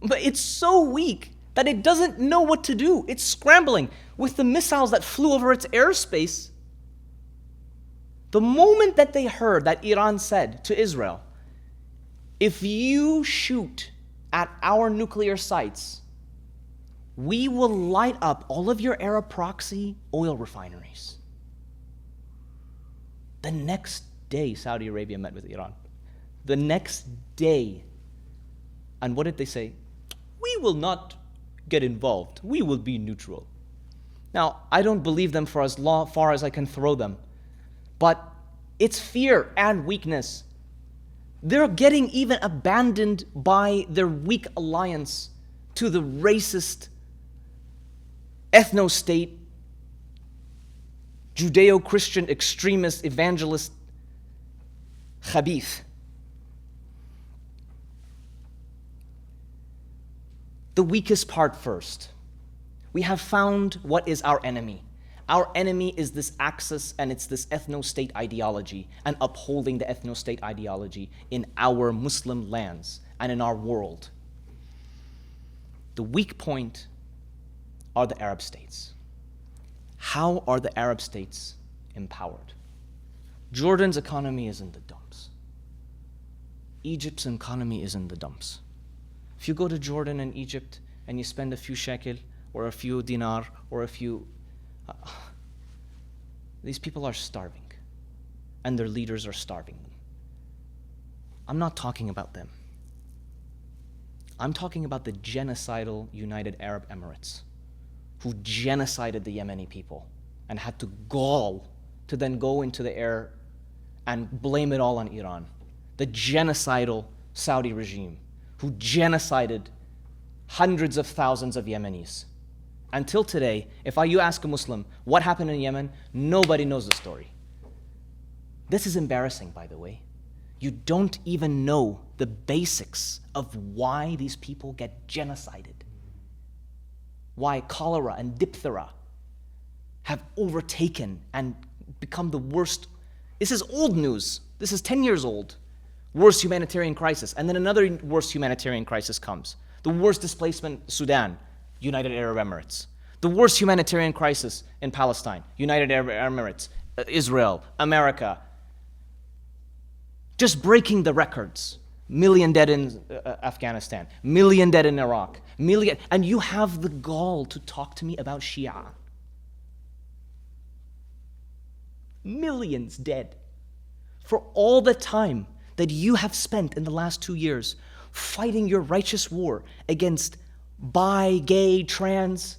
But it's so weak that it doesn't know what to do. It's scrambling with the missiles that flew over its airspace. The moment that they heard that Iran said to Israel, if you shoot at our nuclear sites, we will light up all of your Arab proxy oil refineries. The next day, Saudi Arabia met with Iran. The next day. And what did they say? We will not get involved. We will be neutral. Now, I don't believe them for as far as I can throw them. But it's fear and weakness. They're getting even abandoned by their weak alliance to the racist, ethno-state, Judeo-Christian extremist, evangelist, Khabith. The weakest part first. We have found what is our enemy. Our enemy is this axis, and it's this ethno-state ideology, and upholding the ethno-state ideology in our Muslim lands and in our world. The weak point are the Arab states. How are the Arab states empowered? Jordan's economy is in the dumps. Egypt's economy is in the dumps. If you go to Jordan and Egypt and you spend a few shekel or a few dinar or a few... these people are starving, and their leaders are starving them. I'm not talking about them. I'm talking about the genocidal United Arab Emirates, who genocided the Yemeni people and had the gall to then go into the air and blame it all on Iran. The genocidal Saudi regime, who genocided hundreds of thousands of Yemenis. Until today, if you ask a Muslim what happened in Yemen, nobody knows the story. This is embarrassing, by the way. You don't even know the basics of why these people get genocided. Why cholera and diphtheria have overtaken and become the worst. This is old news. This is 10 years old. Worst humanitarian crisis. And then another worst humanitarian crisis comes. The worst displacement, Sudan, United Arab Emirates. The worst humanitarian crisis in Palestine, United Arab Emirates, Israel, America. Just breaking the records. Million dead in Afghanistan, million dead in Iraq, million, and you have the gall to talk to me about Shia. Millions dead. For all the time that you have spent in the last 2 years fighting your righteous war against bi, gay, trans.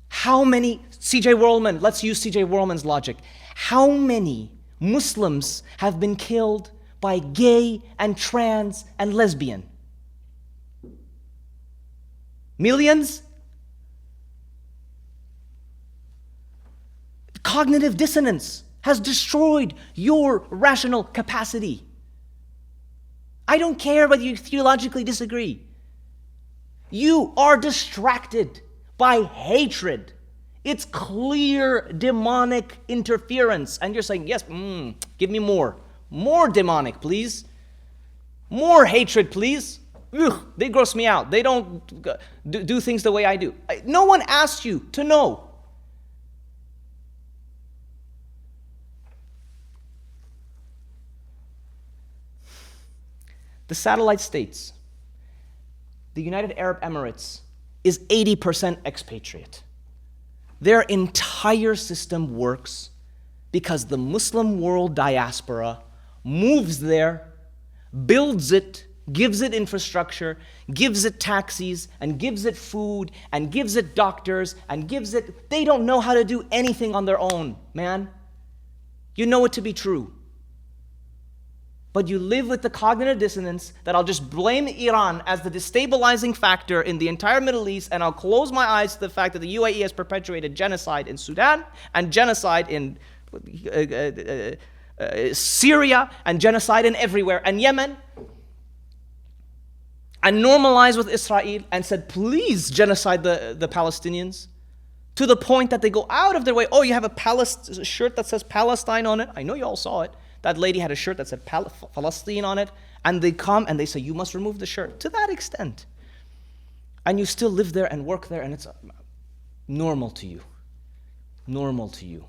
How many, C.J. Worrellman, let's use C.J. Worrellman's logic. How many Muslims have been killed by gay and trans and lesbian? Millions? Cognitive dissonance has destroyed your rational capacity. I don't care whether you theologically disagree. You are distracted by hatred. It's clear demonic interference. And you're saying, yes, give me more. More demonic, please. More hatred, please. Ugh, they gross me out. They don't do things the way I do. No one asked you to know. The satellite states, the United Arab Emirates is 80% expatriate. Their entire system works because the Muslim world diaspora moves there, builds it, gives it infrastructure, gives it taxis, and gives it food, and gives it doctors, and gives it... They don't know how to do anything on their own, man. You know it to be true. But you live with the cognitive dissonance that I'll just blame Iran as the destabilizing factor in the entire Middle East, and I'll close my eyes to the fact that the UAE has perpetuated genocide in Sudan and genocide in Syria and genocide and everywhere, and Yemen, and normalized with Israel and said, please genocide the Palestinians, to the point that they go out of their way. Oh, you have a shirt that says Palestine on it. I know you all saw it. That lady had a shirt that said Palestine on it. And they come and they say, you must remove the shirt. To that extent. And you still live there and work there, and it's normal to you. Normal to you.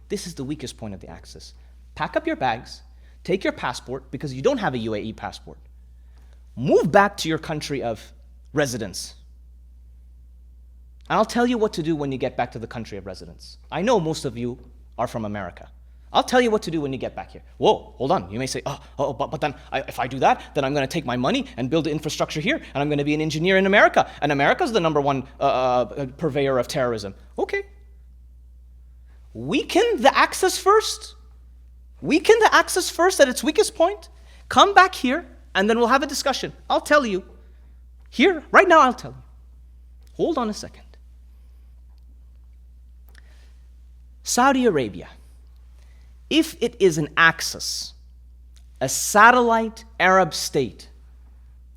This is the weakest point of the axis. Pack up your bags, take your passport, because you don't have a UAE passport. Move back to your country of residence. And I'll tell you what to do when you get back to the country of residence. I know most of you are from America. I'll tell you what to do when you get back here. Whoa, hold on. You may say, but then if I do that, then I'm going to take my money and build the infrastructure here, and I'm going to be an engineer in America. And America's the number one purveyor of terrorism. Okay. Weaken the axis first. Weaken the axis first at its weakest point. Come back here, and then we'll have a discussion. I'll tell you. Here, right now, I'll tell you. Hold on a second. Saudi Arabia, if it is an axis, a satellite Arab state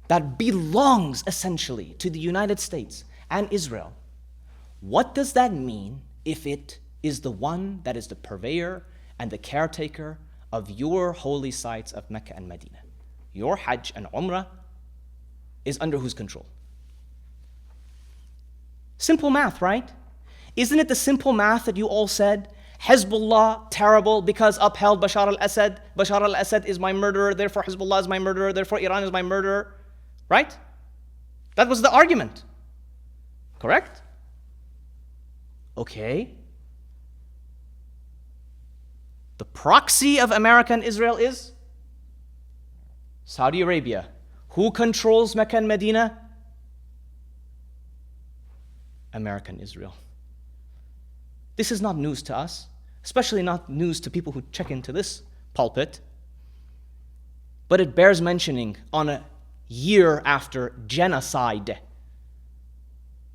that belongs essentially to the United States and Israel, what does that mean if it is the one that is the purveyor and the caretaker of your holy sites of Mecca and Medina? Your Hajj and Umrah is under whose control? Simple math, right? Isn't it the simple math that you all said? Hezbollah, terrible, because upheld Bashar al-Assad. Bashar al-Assad is my murderer, therefore Hezbollah is my murderer, therefore Iran is my murderer. Right? That was the argument. Correct? Okay. The proxy of America and Israel is Saudi Arabia. Who controls Mecca and Medina? America and Israel. This is not news to us, especially not news to people who check into this pulpit. But it bears mentioning on a year after genocide,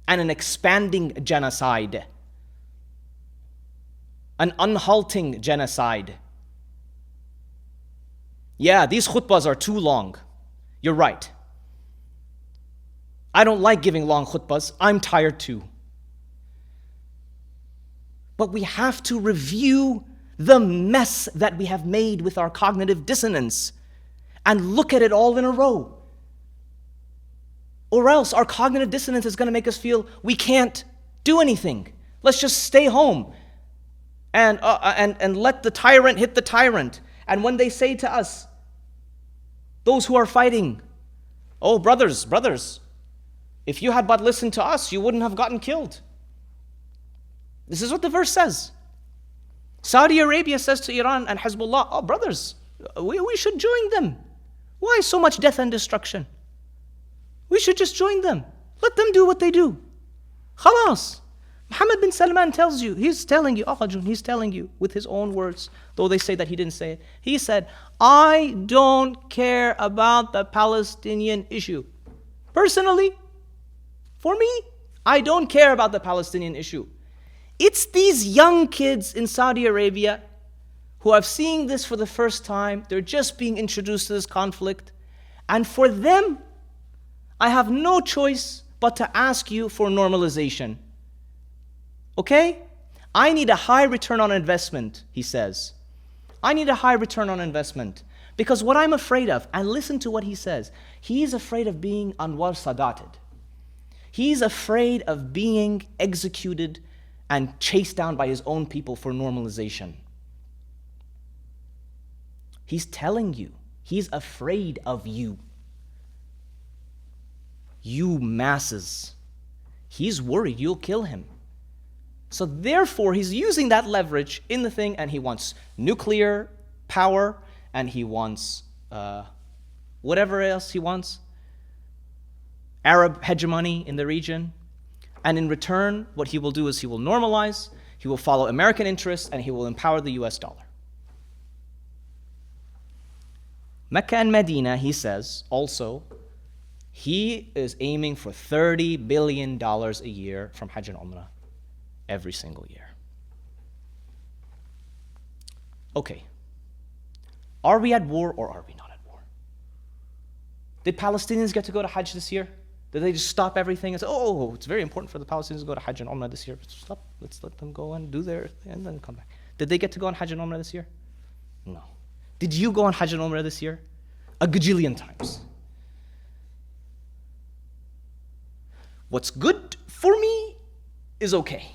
and an expanding genocide, an unhalting genocide. Yeah, these khutbahs are too long. You're right. I don't like giving long khutbahs. I'm tired too. But we have to review the mess that we have made with our cognitive dissonance and look at it all in a row. Or else our cognitive dissonance is going to make us feel we can't do anything. Let's just stay home and let the tyrant hit the tyrant. And when they say to us, those who are fighting, oh, brothers, if you had but listened to us, you wouldn't have gotten killed. This is what the verse says. Saudi Arabia says to Iran and Hezbollah, oh, brothers, we should join them. Why so much death and destruction? We should just join them. Let them do what they do. Khalas. Muhammad bin Salman tells you, he's telling you with his own words, though they say that he didn't say it. He said, I don't care about the Palestinian issue. Personally, for me, I don't care about the Palestinian issue. It's these young kids in Saudi Arabia who are seeing this for the first time. They're just being introduced to this conflict. And for them, I have no choice but to ask you for normalization. Okay? I need a high return on investment, he says. I need a high return on investment. Because what I'm afraid of, and listen to what he says, he's afraid of being Anwar Sadated. He's afraid of being executed and chased down by his own people for normalization. He's telling you, he's afraid of you. You masses. He's worried you'll kill him. So therefore, he's using that leverage in the thing, and he wants nuclear power, and he wants whatever else he wants, Arab hegemony in the region. And in return, what he will do is he will normalize, he will follow American interests, and he will empower the US dollar. Mecca and Medina, he says, also, he is aiming for $30 billion a year from Hajj and Umrah every single year. Okay. Are we at war or are we not at war? Did Palestinians get to go to Hajj this year? Did they just stop everything and say, oh, it's very important for the Palestinians to go to Hajj and Umrah this year. Stop, let's let them go and do their thing and then come back. Did they get to go on Hajj and Umrah this year? No. Did you go on Hajj and Umrah this year? A gajillion times. What's good for me is okay.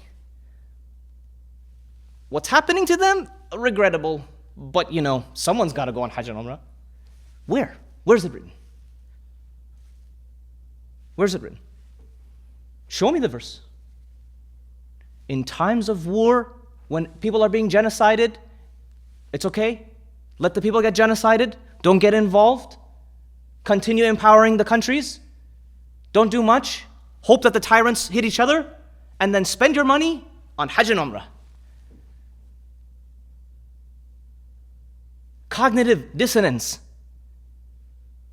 What's happening to them? Regrettable. But someone's got to go on Hajj and Umrah. Where? Where's it written? Where's it written? Show me the verse. In times of war, when people are being genocided, it's okay. Let the people get genocided. Don't get involved. Continue empowering the countries. Don't do much. Hope that the tyrants hit each other. And then spend your money on Hajj and Umrah. Cognitive dissonance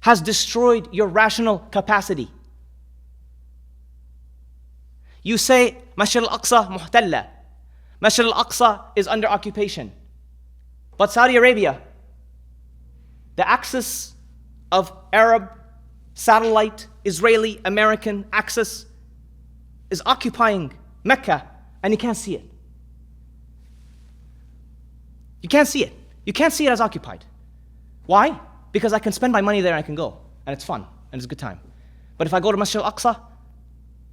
has destroyed your rational capacity. You say, Masjid al-Aqsa muhtalla. Masjid al-Aqsa is under occupation. But Saudi Arabia, the axis of Arab, satellite, Israeli, American axis, is occupying Mecca, and you can't see it. You can't see it. You can't see it as occupied. Why? Because I can spend my money there and I can go, and it's fun, and it's a good time. But if I go to Masjid al-Aqsa,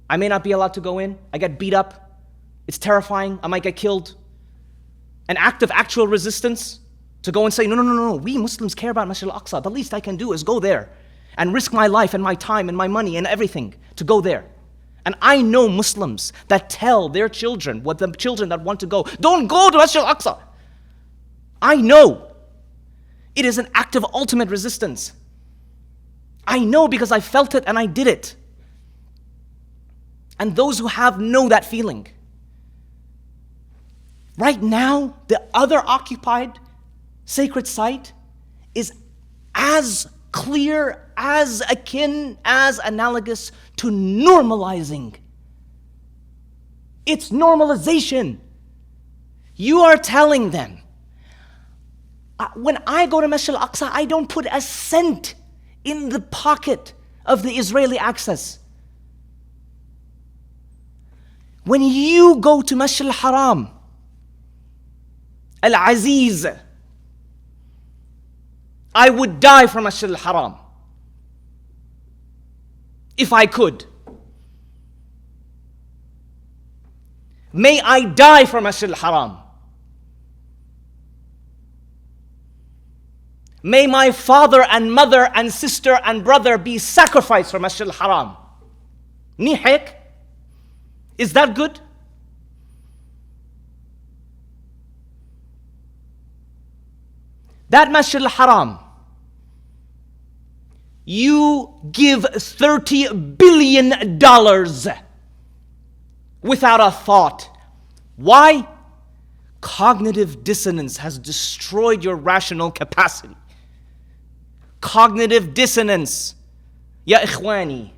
I may not be allowed to go in. I get beat up. It's terrifying. I might get killed. An act of actual resistance to go and say, no, we Muslims care about Masjid al-Aqsa. The least I can do is go there and risk my life and my time and my money and everything to go there. And I know Muslims that tell their children, the children that want to go, don't go to Masjid al-Aqsa. I know. It is an act of ultimate resistance. I know because I felt it and I did it. And those who have know that feeling. Right now, the other occupied sacred site is as clear, as akin, as analogous to normalizing. It's normalization. You are telling them, when I go to Masjid al-Aqsa, I don't put a cent in the pocket of the Israeli axis. When you go to Masjid al-Haram, Al-Aziz, I would die for Masjid al-Haram. If I could. May I die for Masjid al-Haram. May my father and mother and sister and brother be sacrificed for Masjid al-Haram. Nihik? Is that good? That Masjid al-Haram, you give $30 billion without a thought. Why? Cognitive dissonance has destroyed your rational capacity. Cognitive dissonance. Ya ikhwani,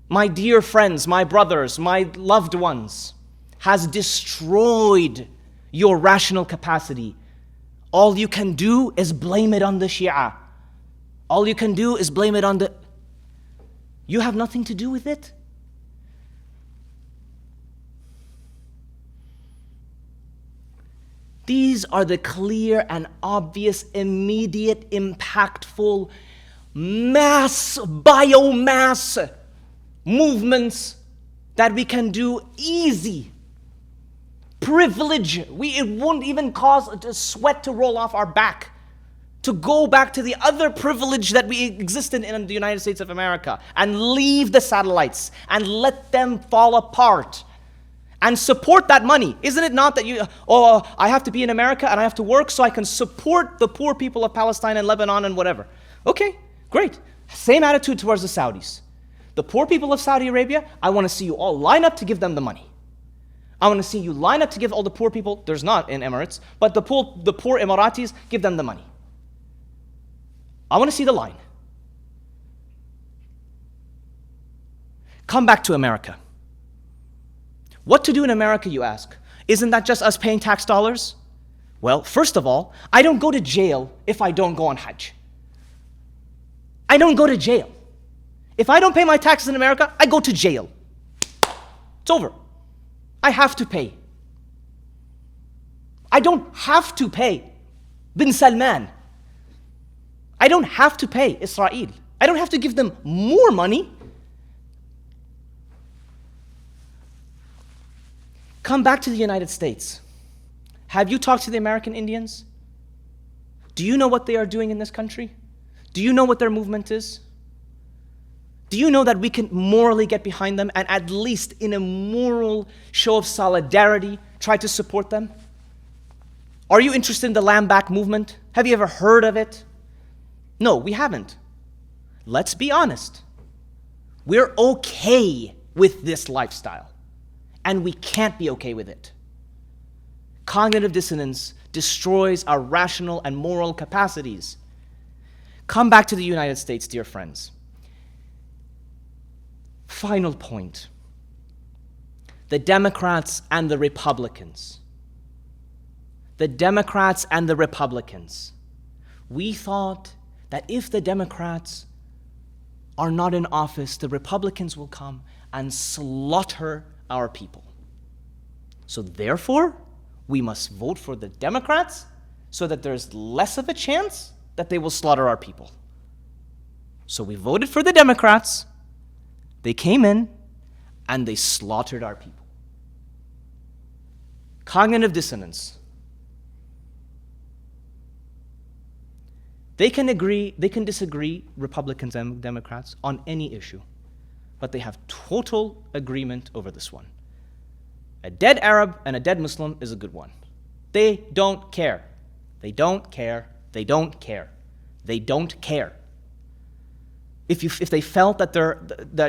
my dear friends, my brothers, my loved ones, has destroyed your rational capacity. All you can do is blame it on the Shia. All you can do is blame it on the... You have nothing to do with it. These are the clear and obvious, immediate, impactful, biomass movements that we can do easy. Privilege. It won't even cause a sweat to roll off our back. To go back to the other privilege that we existed in the United States of America and leave the satellites and let them fall apart and support that money. Isn't it not that I have to be in America and I have to work so I can support the poor people of Palestine and Lebanon and whatever. Okay, great. Same attitude towards the Saudis. The poor people of Saudi Arabia, I want to see you all line up to give them the money. I want to see you line up to give all the poor people, there's not in Emirates, but the poor Emiratis, give them the money. I want to see the line. Come back to America. What to do in America, you ask? Isn't that just us paying tax dollars? Well, first of all, I don't go to jail if I don't go on Hajj. I don't go to jail. If I don't pay my taxes in America, I go to jail. It's over. I have to pay. I don't have to pay Bin Salman. I don't have to pay Israel. I don't have to give them more money. Come back to the United States. Have you talked to the American Indians? Do you know what they are doing in this country? Do you know what their movement is? Do you know that we can morally get behind them and at least in a moral show of solidarity try to support them? Are you interested in the Land Back movement? Have you ever heard of it? No, we haven't. Let's be honest. We're okay with this lifestyle, and we can't be okay with it. Cognitive dissonance destroys our rational and moral capacities. Come back to the United States, dear friends. Final point. The Democrats and the Republicans. The Democrats and the Republicans. We thought that if the Democrats are not in office, the Republicans will come and slaughter our people. So therefore, we must vote for the Democrats so that there's less of a chance that they will slaughter our people. So we voted for the Democrats. They came in and they slaughtered our people. Cognitive dissonance. They can disagree, Republicans and Democrats, on any issue, but they have total agreement over this one. A dead Arab and a dead Muslim is a good one. They don't care. They don't care. They don't care. They don't care. If they felt that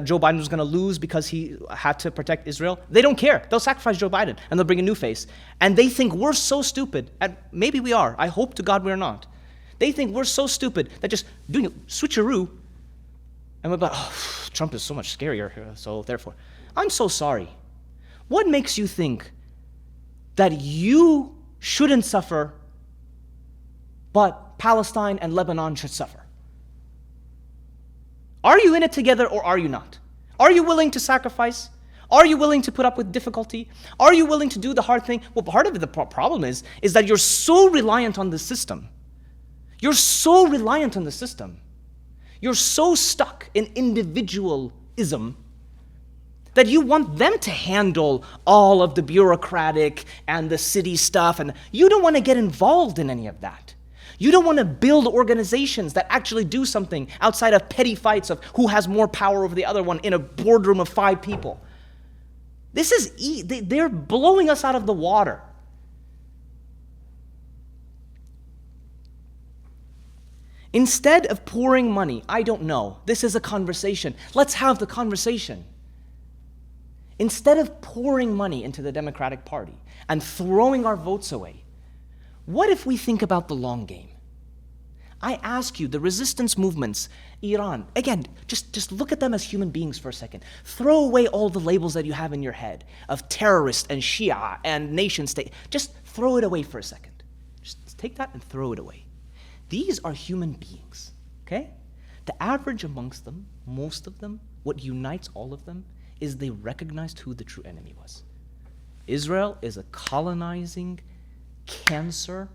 Joe Biden was going to lose because he had to protect Israel, they don't care. They'll sacrifice Joe Biden and they'll bring a new face. And they think we're so stupid, and maybe we are. I hope to God we're not. They think we're so stupid that just doing a switcheroo, and we're like, oh, Trump is so much scarier, so therefore. I'm so sorry. What makes you think that you shouldn't suffer, but Palestine and Lebanon should suffer? Are you in it together or are you not? Are you willing to sacrifice? Are you willing to put up with difficulty? Are you willing to do the hard thing? Well, part of the problem is that you're so reliant on the system. You're so reliant on the system. You're so stuck in individualism that you want them to handle all of the bureaucratic and the city stuff, and you don't want to get involved in any of that. You don't want to build organizations that actually do something outside of petty fights of who has more power over the other one in a boardroom of 5 people. They're blowing us out of the water. Instead of pouring money, I don't know, this is a conversation. Let's have the conversation. Instead of pouring money into the Democratic Party and throwing our votes away, what if we think about the long game? I ask you, the resistance movements, Iran, again, just look at them as human beings for a second. Throw away all the labels that you have in your head of terrorist and Shia and nation state. Just throw it away for a second. Just take that and throw it away. These are human beings, okay? The average amongst them, most of them, what unites all of them is they recognized who the true enemy was. Israel is a colonizing cancer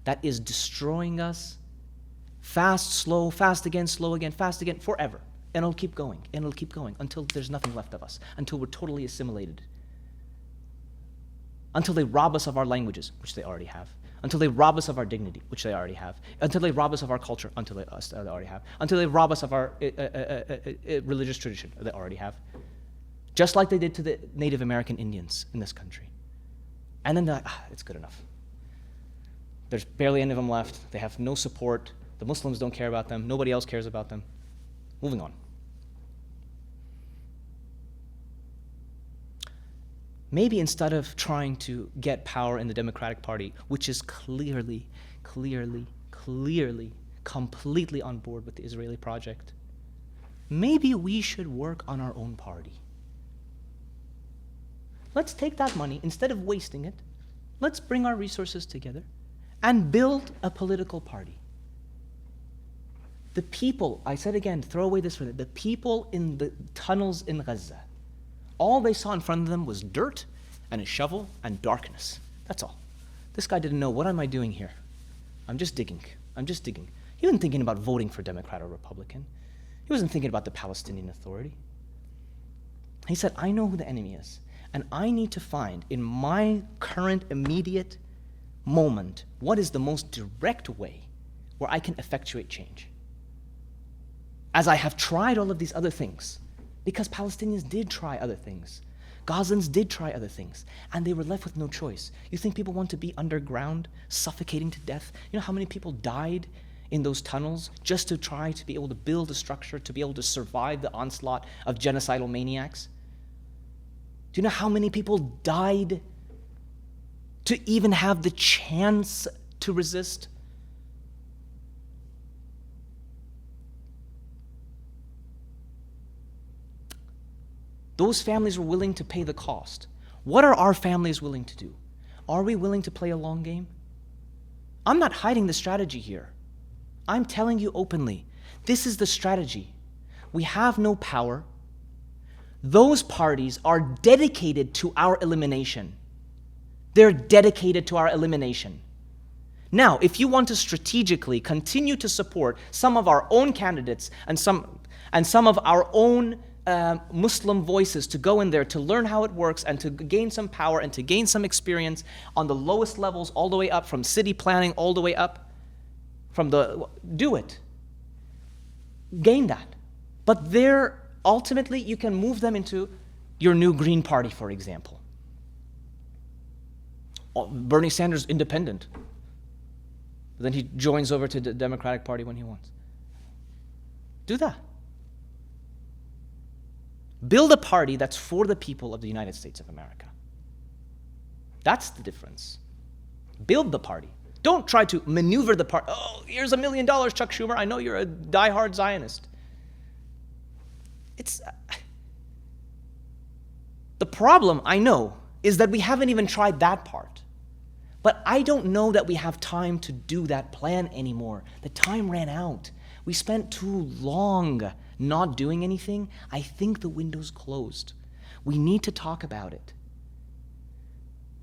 that is destroying us fast, slow, fast again, slow again, fast again, forever. And it'll keep going, and it'll keep going until there's nothing left of us, until we're totally assimilated, until they rob us of our languages, which they already have, until they rob us of our dignity, which they already have, until they rob us of our culture, until they already have, until they rob us of our religious tradition, they already have, just like they did to the Native American Indians in this country. And then they're like, it's good enough. There's barely any of them left. They have no support. The Muslims don't care about them. Nobody else cares about them. Moving on. Maybe instead of trying to get power in the Democratic Party, which is clearly, completely on board with the Israeli project, maybe we should work on our own party. Let's take that money, instead of wasting it, let's bring our resources together and build a political party. The people, I said again, throw away this for the people in the tunnels in Gaza, all they saw in front of them was dirt and a shovel and darkness. That's all. This guy didn't know, what am I doing here? I'm just digging. He wasn't thinking about voting for Democrat or Republican. He wasn't thinking about the Palestinian Authority. He said, I know who the enemy is, and I need to find in my current immediate moment what is the most direct way where I can effectuate change. As I have tried all of these other things, because Palestinians did try other things. Gazans did try other things, and they were left with no choice. You think people want to be underground, suffocating to death? You know how many people died in those tunnels just to try to be able to build a structure, to be able to survive the onslaught of genocidal maniacs? Do you know how many people died to even have the chance to resist? Those families were willing to pay the cost. What are our families willing to do? Are we willing to play a long game? I'm not hiding the strategy here. I'm telling you openly, this is the strategy. We have no power. Those parties are dedicated to our elimination. They're dedicated to our elimination. Now, if you want to strategically continue to support some of our own candidates and some of our own Muslim voices to go in there to learn how it works and to gain some power and to gain some experience on the lowest levels all the way up, from city planning all the way up, do it. Gain that. But there, ultimately, you can move them into your new Green Party, for example. Bernie Sanders, independent. Then he joins over to the Democratic Party when he wants. Do that. Build a party that's for the people of the United States of America. That's the difference. Build the party. Don't try to maneuver the party. Oh, here's $1 million, Chuck Schumer. I know you're a diehard Zionist. The problem, I know, is that we haven't even tried that part. But I don't know that we have time to do that plan anymore. The time ran out. We spent too long not doing anything. I think the window's closed. We need to talk about it.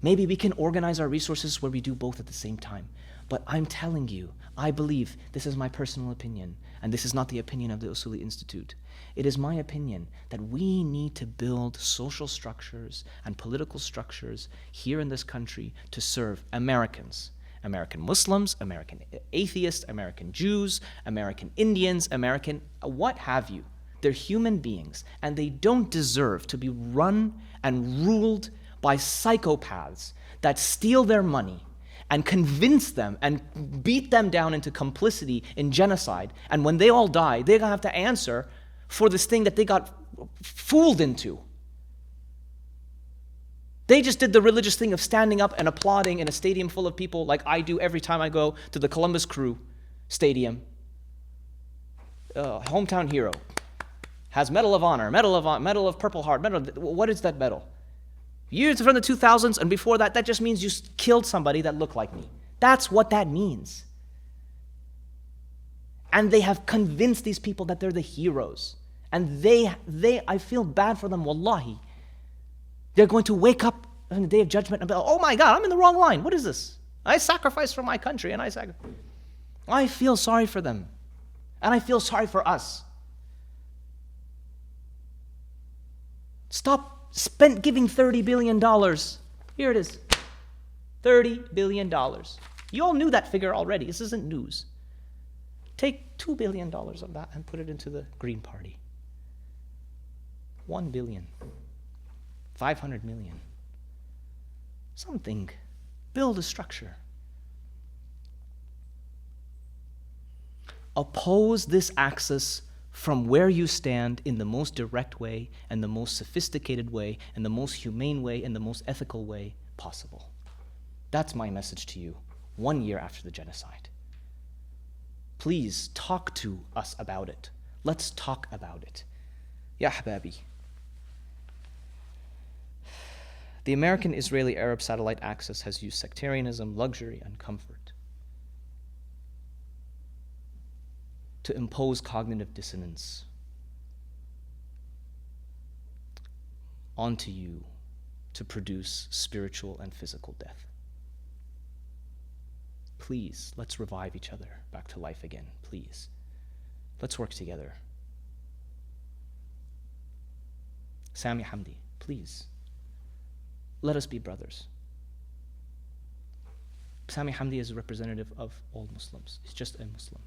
Maybe we can organize our resources where we do both at the same time. But I'm telling you, I believe, this is my personal opinion, and this is not the opinion of the Usuli Institute. It is my opinion that we need to build social structures and political structures here in this country to serve Americans. American Muslims, American atheists, American Jews, American Indians, American what have you. They're human beings, and they don't deserve to be run and ruled by psychopaths that steal their money and convince them and beat them down into complicity in genocide. And when they all die, they're going to have to answer for this thing that they got fooled into. They just did the religious thing of standing up and applauding in a stadium full of people like I do every time I go to the Columbus Crew Stadium. Hometown hero. Has Medal of Honor, Medal of Purple Heart, what is that medal? Years from the 2000s and before that, that just means you killed somebody that looked like me. That's what that means. And they have convinced these people that they're the heroes. And I feel bad for them, wallahi. They're going to wake up on the day of judgment and be like, oh my God, I'm in the wrong line. What is this? I sacrificed for my country and I feel sorry for them. And I feel sorry for us. Stop giving $30 billion. Here it is. $30 billion. You all knew that figure already. This isn't news. Take $2 billion of that and put it into the Green Party. $1 billion. 500 million. Something. Build a structure. Oppose this axis from where you stand in the most direct way and the most sophisticated way and the most humane way and the most ethical way possible. That's my message to you 1 year after the genocide. Please talk to us about it. Let's talk about it. Ya Ahbabi. The American-Israeli-Arab satellite axis has used sectarianism, luxury, and comfort to impose cognitive dissonance onto you to produce spiritual and physical death. Please, let's revive each other back to life again, please. Let's work together. Sami Hamdi, please. Let us be brothers. Sami Hamdi is a representative of all Muslims. He's just a Muslim.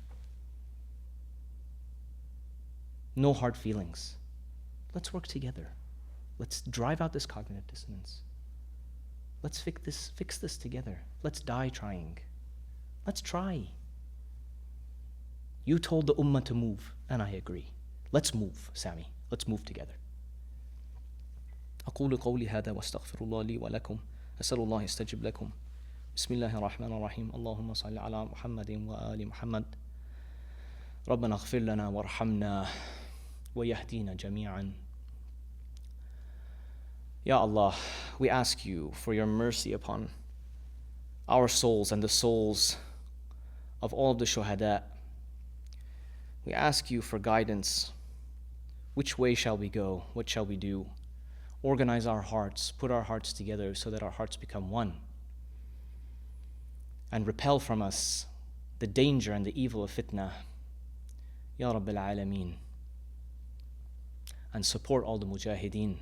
No hard feelings. Let's work together. Let's drive out this cognitive dissonance. Let's fix this together. Let's die trying. Let's try. You told the ummah to move, and I agree. Let's move, Sami. Let's move together. أقول قولي هذا واستغفر الله لي ولكم أسأل الله يستجب لكم بسم الله الرحمن الرحيم اللهم صل على محمد وآل محمد ربنا اغفر لنا وارحمنا ويهدينا جميعا. Ya Allah, we ask you for your mercy upon our souls and the souls of all of the shuhada. We ask you for guidance. Which way shall we go? What shall we do? Organize our hearts, put our hearts together so that our hearts become one, and repel from us the danger and the evil of fitna. Ya Rabbil Alameen. And support all the mujahideen,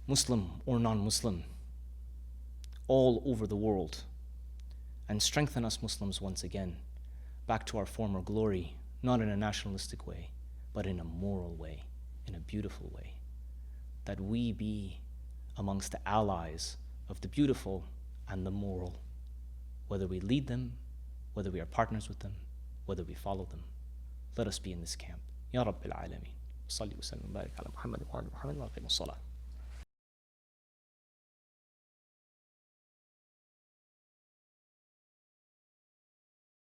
Muslim or non-Muslim, all over the world, and strengthen us Muslims once again back to our former glory, not in a nationalistic way, but in a moral way, in a beautiful way, that we be amongst the allies of the beautiful and the moral, whether we lead them, whether we are partners with them, whether we follow them. Let us be in this camp. Ya Rabbil Alameen. Salli wa sallim wa barik ala Muhammad wa ala Muhammad wa aqim as-salah.